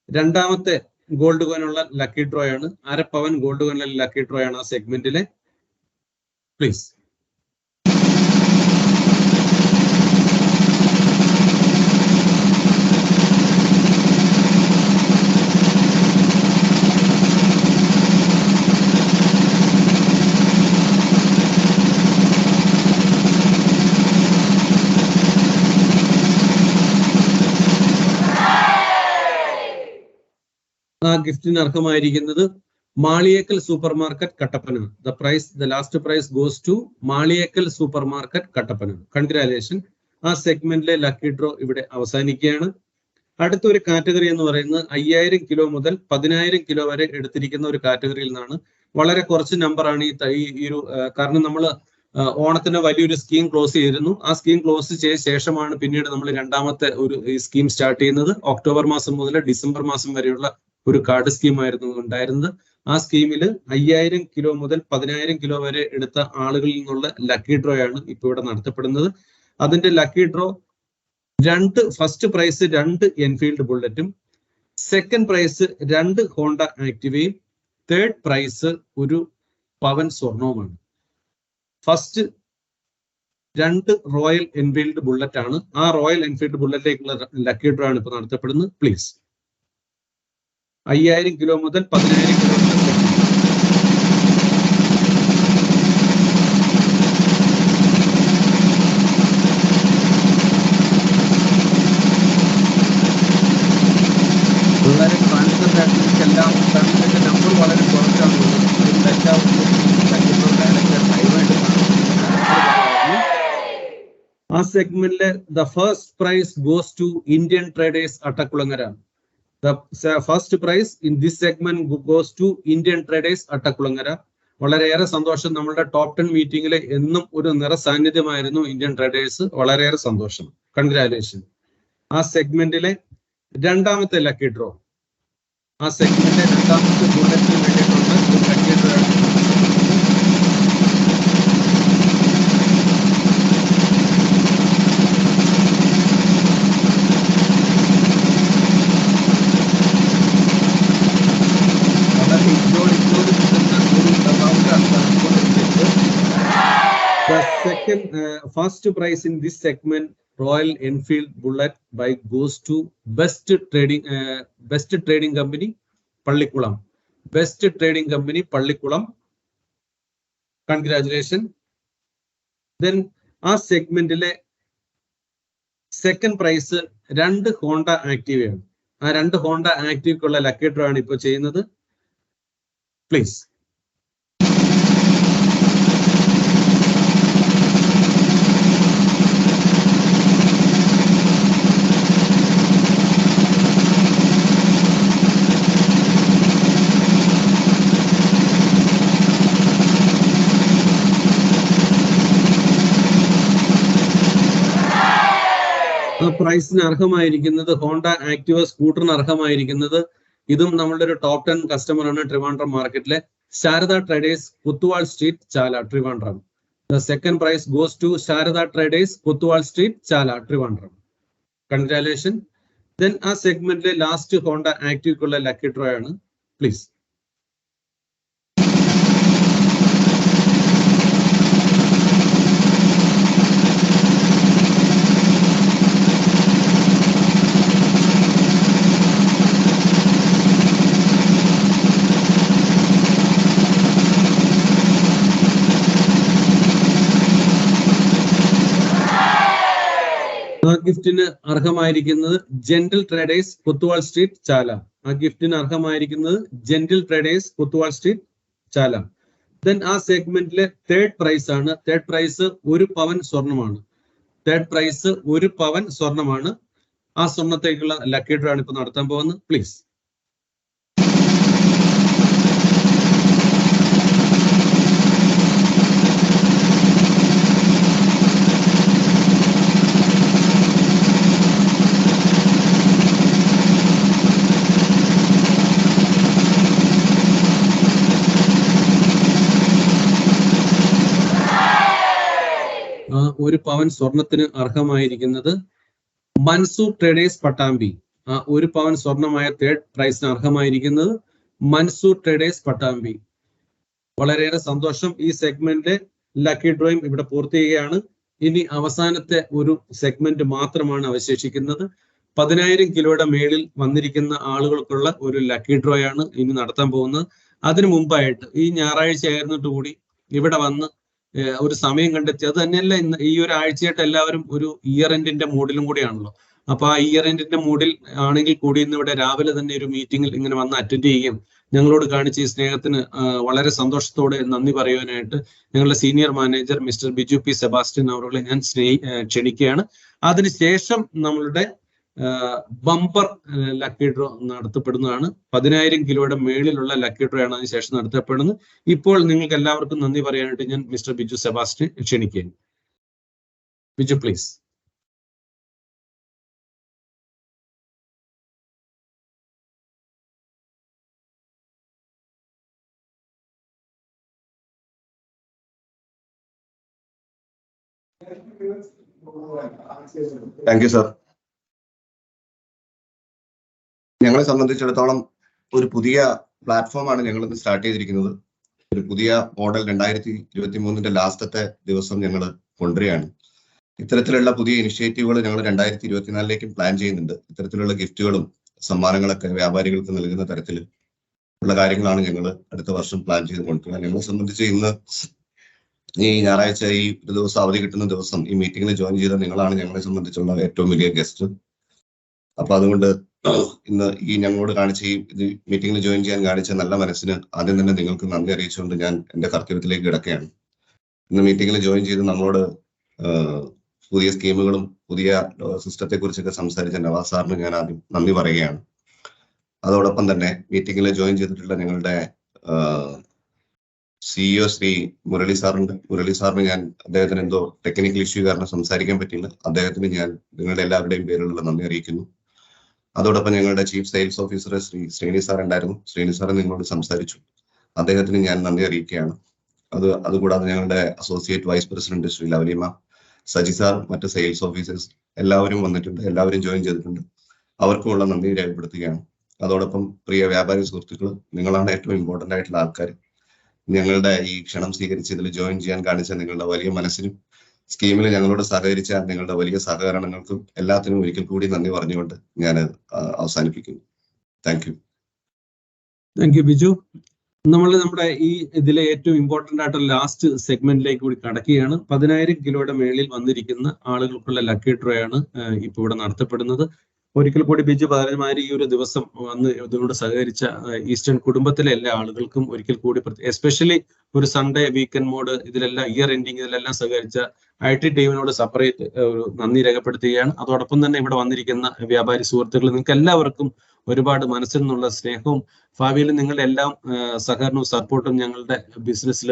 രണ്ടാമത്തെ ഗോൾഡ് കോയിനുള്ള ലക്കി ഡ്രോ ആണ്. അരപ്പവൻ ഗോൾഡ് കോയിനുള്ള ലക്കി ഡ്രോ ആണ് ആ സെഗ്മെന്റിലെ. പ്ലീസ്. ആ ഗിഫ്റ്റിന് അർഹമായിരിക്കുന്നത് Maliyekkal super market Kattappana. The last prize goes to Maliyekkal super market Kattappana. Congratulation. ആ സെഗ്മെന്റിലെ ലക്കി ഡ്രോ ഇവിടെ അവസാനിക്കുകയാണ്. അടുത്തൊരു കാറ്റഗറി എന്ന് പറയുന്നത് 5000 കിലോ മുതൽ 10000 കിലോ വരെ എടുത്തിരിക്കുന്ന ഒരു കാറ്റഗറിയിൽ നിന്നാണ്. വളരെ കുറച്ച് നമ്പറാണ് ഈ ഒരു കാരണം നമ്മൾ ഓണത്തിന് വലിയൊരു സ്കീം ക്ലോസ് ചെയ്തിരുന്നു. ആ സ്കീം ക്ലോസ് ചെയ്ത ശേഷമാണ് പിന്നീട് നമ്മൾ രണ്ടാമത്തെ ഒരു സ്കീം സ്റ്റാർട്ട് ചെയ്യുന്നത്. ഒക്ടോബർ മാസം മുതൽ ഡിസംബർ മാസം വരെയുള്ള ഒരു കാർഡ് സ്കീമായിരുന്നു ഉണ്ടായിരുന്നത്. ആ സ്കീമിൽ 5000 കിലോ മുതൽ 10000 കിലോ വരെ എടുത്ത ആളുകളിൽ നിന്നുള്ള ലക്കി ഡ്രോ ആണ് ഇപ്പൊ ഇവിടെ നടത്തപ്പെടുന്നത്. അതിന്റെ lucky draw first prize 2 Enfield ബുള്ളറ്റും, സെക്കൻഡ് പ്രൈസ് 2 ഹോണ്ട ആക്ടിവയും, തേർഡ് പ്രൈസ് 1 പവൻ സ്വർണവുമാണ്. ഫസ്റ്റ് 2 റോയൽ എൻഫീൽഡ് ബുള്ളറ്റ് ആണ്. ആ റോയൽ എൻഫീൽഡ് ബുള്ളറ്റിലേക്കുള്ള ലക്കി ഡ്രോ ആണ് ഇപ്പൊ നടത്തപ്പെടുന്നത്. പ്ലീസ്. 5000 കിലോ മുതൽ 10000 കിലോ വളരെ ട്രാൻസ്ഫർ എല്ലാം നമ്പർ വളരെ കുറച്ചാണ്. ആ സെഗ്മെന്റിലെ the first prize goes to Indian traders Attakulangara. The first prize in this segment goes to Indian Traders Attakulangara. വളരെയേറെ സന്തോഷം. നമ്മളുടെ ടോപ്പ് 10 മീറ്റിംഗിലെ എന്നും ഒരു നിറ സാന്നിധ്യമായിരുന്നു ഇന്ത്യൻ ട്രേഡേഴ്സ്. വളരെയേറെ സന്തോഷം. കൺഗ്രാലേഷൻ. ആ സെഗ്മെന്റിലെ രണ്ടാമത്തെ ലക്കി ഡ്രോ, ആ സെഗ്മെന്റിലെ രണ്ടാമത്തെ ബുള്ളറ്റിന് വേണ്ടിയിട്ടുള്ള ഒരു ലക്കി ഡ്രോ ആണ്. First prize in this segment, Royal Enfield Bullet bike goes to Best Trading Company Pallikulam. Best Trading Company Pallikulam. Congratulations. Then ആ സെഗ്മെന്റിലെ സെക്കൻഡ് പ്രൈസ് 2 ഹോണ്ട ആക്റ്റീവ് ആണ്. ആ 2 ഹോണ്ട ആക്റ്റീവ്ക്കുള്ള ലക്കി ഡ്രോ ആണ് ഇപ്പോൾ ചെയ്യുന്നത്. പ്ലീസ്. ആ പ്രൈസിന് അർഹമായിരിക്കുന്നത് ഹോണ്ട ആക്ടിവ സ്കൂട്ടറിന് അർഹമായിരിക്കുന്നത് ഇതും നമ്മളുടെ ഒരു ടോപ്പ് 10 കസ്റ്റമർ ആണ് ട്രിവാൻഡ്രം മാർക്കറ്റിലെ Sharada traders Kuthuval street Chala Trivandrum. The second prize goes to Sharada Traders Kuthuval street Chala Trivandrum. Congratulation. Then ആ സെഗ്മെന്റിലെ ലാസ്റ്റ് ഹോണ്ട ആക്ടിവ്ക്കുള്ള ലക്കി ഡ്രോ ആണ്. പ്ലീസ്. ആ ഗിഫ്റ്റിന് അർഹമായിരിക്കുന്നത് gentle traders Kuthuval street Chala. ആ ഗിഫ്റ്റിന് അർഹമായിരിക്കുന്നത് gentle traders Kuthuval street Chala. Then ആ സെഗ്മെന്റിലെ തേർഡ് പ്രൈസ് ആണ്. തേർഡ് പ്രൈസ് 1 പവൻ സ്വർണമാണ്. തേർഡ് പ്രൈസ് 1 പവൻ സ്വർണമാണ്. ആ സ്വർണത്തേക്കുള്ള ലക്കി ഡ്രോ ആണ് ഇപ്പൊ നടത്താൻ പോകുന്നത്. പ്ലീസ്. 1 പവൻ സ്വർണത്തിന് അർഹമായിരിക്കുന്നത് മൻസൂർ ട്രേഡേഴ്സ് പട്ടാമ്പി. ആ 1 പവൻ സ്വർണമായ തേർഡ് പ്രൈസിന് അർഹമായിരിക്കുന്നത് മൻസൂർ ട്രേഡേഴ്സ് പട്ടാമ്പി. വളരെയേറെ സന്തോഷം. ഈ സെഗ്മെന്റ് ലക്കി ഡ്രോയും ഇവിടെ പൂർത്തിയാകുകയാണ്. ഇനി അവസാനത്തെ ഒരു സെഗ്മെന്റ് മാത്രമാണ് അവശേഷിക്കുന്നത്. 10,000 കിലോയുടെ മേളിൽ വന്നിരിക്കുന്ന ആളുകൾക്കുള്ള ഒരു ലക്കി ഡ്രോ ആണ് ഇനി നടത്താൻ പോകുന്നത്. അതിനു മുമ്പായിട്ട് ഈ ഞായറാഴ്ച ആയിരുന്നിട്ട് കൂടി ഇവിടെ വന്ന് ഒരു സമയം കണ്ടെത്തി. അത് തന്നെയല്ല, ഇന്ന് ഈ ഒരു ആഴ്ചയായിട്ട് എല്ലാവരും ഒരു ഇയർ എൻഡിന്റെ മൂഡിലും കൂടിയാണല്ലോ. അപ്പൊ ആ ഇയർ എൻഡിന്റെ മൂഡിൽ ആണെങ്കിൽ കൂടി ഇന്ന് ഇവിടെ രാവിലെ തന്നെ ഒരു മീറ്റിംഗിൽ ഇങ്ങനെ വന്ന് അറ്റൻഡ് ചെയ്യുകയും ഞങ്ങളോട് കാണിച്ച ഈ സ്നേഹത്തിന് വളരെ സന്തോഷത്തോടെ നന്ദി പറയുവാനായിട്ട് ഞങ്ങളുടെ senior manager mister Biju P Sebastian അവരെ ഞാൻ ക്ഷണിക്കുകയാണ്. അതിനുശേഷം നമ്മളുടെ ബമ്പർ ലക്കി ഡ്രോ നടത്തപ്പെടുന്നതാണ്. 10,000 കിലോയുടെ മേളിലുള്ള ലക്കി ഡ്രോ ആണ് അതിനുശേഷം നടത്തപ്പെടുന്നത്. ഇപ്പോൾ നിങ്ങൾക്ക് എല്ലാവർക്കും നന്ദി പറയാനായിട്ട് ഞാൻ മിസ്റ്റർ ബിജു സെബാസ്റ്റ്യൻ ക്ഷണിക്കുകയാണ്. Biju please. Thank you sir. ഞങ്ങളെ സംബന്ധിച്ചിടത്തോളം ഒരു പുതിയ പ്ലാറ്റ്ഫോമാണ് ഞങ്ങൾ ഇന്ന് സ്റ്റാർട്ട് ചെയ്തിരിക്കുന്നത്. ഒരു പുതിയ മോഡൽ 2023 ലാസ്റ്റത്തെ ദിവസം ഞങ്ങൾ കൊണ്ടുവരികയാണ്. ഇത്തരത്തിലുള്ള പുതിയ ഇനിഷ്യേറ്റീവുകൾ ഞങ്ങൾ 2024 പ്ലാൻ ചെയ്യുന്നുണ്ട്. ഇത്തരത്തിലുള്ള ഗിഫ്റ്റുകളും സമ്മാനങ്ങളൊക്കെ വ്യാപാരികൾക്ക് നൽകുന്ന തരത്തിൽ ഉള്ള കാര്യങ്ങളാണ് ഞങ്ങൾ അടുത്ത വർഷം പ്ലാൻ ചെയ്ത് കൊണ്ടുവരിക. ഞങ്ങളെ സംബന്ധിച്ച് ഇന്ന് ഈ ഞായറാഴ്ച ഈ ഒരു ദിവസം അവധി കിട്ടുന്ന ദിവസം ഈ മീറ്റിംഗിൽ ജോയിൻ ചെയ്ത നിങ്ങളാണ് ഞങ്ങളെ സംബന്ധിച്ചുള്ള ഏറ്റവും വലിയ ഗസ്റ്റ്. അപ്പൊ അതുകൊണ്ട് ഇന്ന് ഈ ഞങ്ങളോട് കാണിച്ച ഈ മീറ്റിംഗിൽ ജോയിൻ ചെയ്യാൻ കാണിച്ച നല്ല മനസ്സിന് ആദ്യം തന്നെ നിങ്ങൾക്ക് നന്ദി അറിയിച്ചുകൊണ്ട് ഞാൻ എന്റെ കർത്തവ്യത്തിലേക്ക് കിടക്കുകയാണ്. ഇന്ന് മീറ്റിംഗിൽ ജോയിൻ ചെയ്ത് നമ്മളോട് പുതിയ സ്കീമുകളും പുതിയ സിസ്റ്റത്തെ കുറിച്ചൊക്കെ സംസാരിച്ച നവാസ് സാറിന് ഞാൻ ആദ്യം നന്ദി പറയുകയാണ്. അതോടൊപ്പം തന്നെ മീറ്റിംഗിൽ ജോയിൻ ചെയ്തിട്ടുള്ള ഞങ്ങളുടെ CEO ശ്രീ മുരളി സാറുണ്ട്. മുരളി സാറിന് ഞാൻ അദ്ദേഹത്തിന് എന്തോ ടെക്നിക്കൽ ഇഷ്യൂ കാരണം സംസാരിക്കാൻ പറ്റില്ല. അദ്ദേഹത്തിന് ഞാൻ നിങ്ങളുടെ എല്ലാവരുടെയും പേരിലുള്ള നന്ദി അറിയിക്കുന്നു. അതോടൊപ്പം ഞങ്ങളുടെ chief sales officer Shri Sreeni sir ഉണ്ടായിരുന്നു. ശ്രീനി സാർ നിങ്ങളോട് സംസാരിച്ചു. അദ്ദേഹത്തിന് ഞാൻ നന്ദി അറിയിക്കുകയാണ്. അതുകൂടാതെ ഞങ്ങളുടെ associate vice president Shri Lovely ma'am, Saji sir, മറ്റ് സെയിൽസ് ഓഫീസേഴ്സ് എല്ലാവരും വന്നിട്ടുണ്ട്. എല്ലാവരും ജോയിൻ ചെയ്തിട്ടുണ്ട്. അവർക്കുമുള്ള നന്ദി രേഖപ്പെടുത്തുകയാണ്. അതോടൊപ്പം പ്രിയ വ്യാപാരി സുഹൃത്തുക്കൾ, നിങ്ങളാണ് ഏറ്റവും ഇമ്പോർട്ടന്റ് ആയിട്ടുള്ള ആൾക്കാർ. ഞങ്ങളുടെ ഈ ക്ഷണം സ്വീകരിച്ച് ഇതിൽ ജോയിൻ ചെയ്യാൻ കാണിച്ച നിങ്ങളുടെ വലിയ മനസ്സിനും സ്കീമിൽ ഞങ്ങളോട് സഹകരിച്ച നിങ്ങളുടെ വലിയ സഹകരണങ്ങൾക്കും എല്ലാത്തിനും ഒരിക്കൽ കൂടി നന്ദി പറഞ്ഞുകൊണ്ട് ഞാൻ അവസാനിപ്പിക്കുന്നു. Thank you. Thank you Biju. നമ്മൾ നമ്മുടെ ഈ ഇതിലെ ഏറ്റവും ഇമ്പോർട്ടന്റ് ആയിട്ടുള്ള ലാസ്റ്റ് സെഗ്മെന്റിലേക്ക് കൂടി കടക്കുകയാണ്. 10,000 കിലോയുടെ മേളിൽ വന്നിരിക്കുന്ന ആളുകൾക്കുള്ള ലക്കി ഡ്രോ ആണ് ഇപ്പോൾ ഇവിടെ നടത്തപ്പെടുന്നത്. ഒരിക്കൽ കൂടി ബിജു പറഞ്ഞമാതിരി ഈ ഒരു ദിവസം വന്ന് ഇതിനോട് സഹകരിച്ച ഈസ്റ്റേൺ കുടുംബത്തിലെ എല്ലാ ആളുകൾക്കും ഒരിക്കൽ കൂടി, എസ്പെഷ്യലി ഒരു സൺഡേ വീക്കെൻഡ് മോഡ് ഇതിലെല്ലാം ഇയർ എൻഡിങ് ഇതിലെല്ലാം സഹകരിച്ച IT ടീമിനോട് സെപ്പറേറ്റ് ഒരു നന്ദി രേഖപ്പെടുത്തുകയാണ്. അതോടൊപ്പം തന്നെ ഇവിടെ വന്നിരിക്കുന്ന വ്യാപാരി സുഹൃത്തുക്കൾ, നിങ്ങൾക്ക് എല്ലാവർക്കും ഒരുപാട് മനസ്സിൽ നിന്നുള്ള സ്നേഹവും ഭാവിയിൽ നിങ്ങളുടെ എല്ലാം സഹകരണവും സപ്പോർട്ടും ഞങ്ങളുടെ ബിസിനസ്സിൽ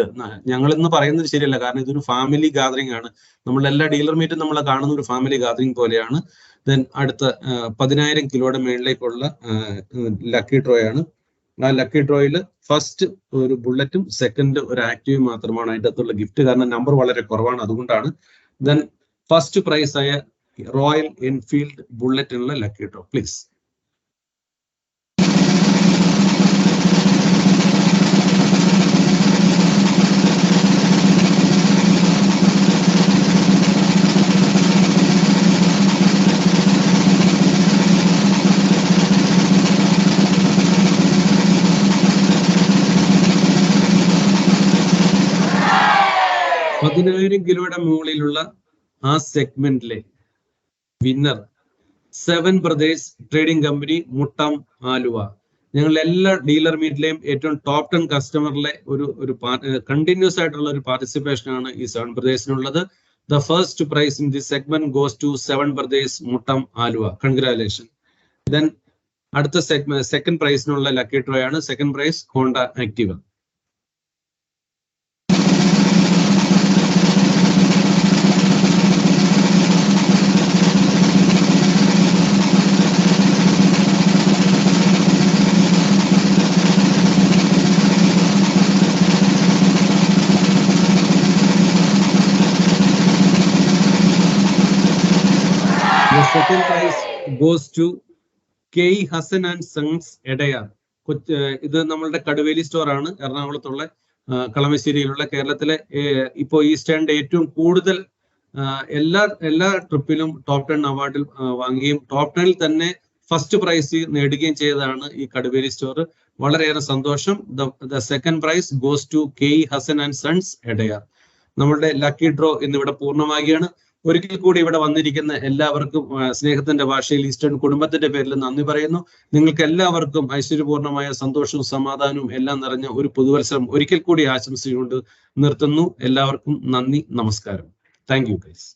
ഞങ്ങളെന്ന് പറയുന്നത് ശരിയല്ല, കാരണം ഇതൊരു ഫാമിലി ഗാദറിംഗ് ആണ്. നമ്മളെല്ലാ ഡീലർ മീറ്റും നമ്മളെ കാണുന്ന ഒരു ഫാമിലി ഗാദറിംഗ് പോലെയാണ്. ദെൻ അടുത്ത 10,000 കിലോയുടെ മേളിലേക്കുള്ള ലക്കി ഡ്രോ ആണ്. ആ ലക്കി ഡ്രോയിൽ ഫസ്റ്റ് ഒരു ബുള്ളറ്റും സെക്കൻഡ് ഒരു ആക്റ്റീവും മാത്രമാണ് അതിൻ്റെ അകത്തുള്ള ഗിഫ്റ്റ്, കാരണം നമ്പർ വളരെ കുറവാണ്, അതുകൊണ്ടാണ്. ദെൻ ഫസ്റ്റ് പ്രൈസ് ആയ റോയൽ എൻഫീൽഡ് ബുള്ളറ്റിനുള്ള ലക്കി ഡ്രോ പ്ലീസ്. കിലോയുടെ മുകളിലുള്ള ആ സെഗ്മെന്റിലെ winner 7 brothers trading company, Muttom, Aluva. ഞങ്ങൾ എല്ലാ ഡീലർ മീറ്റിലെയും ഏറ്റവും ടോപ്പ് 10 കസ്റ്റമറിലെ ഒരു കണ്ടിന്യൂസ് ആയിട്ടുള്ള ഒരു പാർട്ടിസിപ്പേഷൻ ആണ് ഈ 7 ബ്രദേഴ്സിനുള്ളത്. The first prize in the segment goes to 7 brothers, Muttom, Aluva. Congratulation. Then അടുത്ത സെക്കൻഡ് പ്രൈസിനുള്ള ലക്കി ഡ്രോ ആണ്. Second prize Honda Activa. Goes to K Hasan and sons Edayar. ഇത് നമ്മളുടെ കടുവേലി സ്റ്റോർ ആണ്, എറണാകുളത്തുള്ള കളമശ്ശേരിയിലുള്ള കേരളത്തിലെ ഇപ്പോൾ ഈസ്റ്റേണിന്റെ ഏറ്റവും കൂടുതൽ എല്ലാ ട്രിപ്പിലും ടോപ്പ് 10 അവാർഡിൽ വാങ്ങുകയും ടോപ്പ് 10ൽ തന്നെ ഫസ്റ്റ് പ്രൈസ് നേടുകയും ചെയ്തതാണ് ഈ കടുവേലി സ്റ്റോർ. വളരെയേറെ സന്തോഷം. The second prize goes to K Hasan and sons Edayar. നമ്മളുടെ ലക്കി ഡ്രോ ഇന്നിവിടെ പൂർണ്ണമാകുകയാണ്. ഒരിക്കൽ കൂടി ഇവിടെ വന്നിരിക്കുന്ന എല്ലാവർക്കും സ്നേഹത്തിന്റെ ഭാഷയിൽ ഈസ്റ്റേൺ കുടുംബത്തിന്റെ പേരിൽ നന്ദി പറയുന്നു. നിങ്ങൾക്ക് എല്ലാവർക്കും ഐശ്വര്യപൂർണമായ സന്തോഷവും സമാധാനവും എല്ലാം നിറഞ്ഞ ഒരു പുതുവത്സരം ഒരിക്കൽ കൂടി ആശംസിച്ചുകൊണ്ട് നിർത്തുന്നു. എല്ലാവർക്കും നന്ദി, നമസ്കാരം. Thank you guys.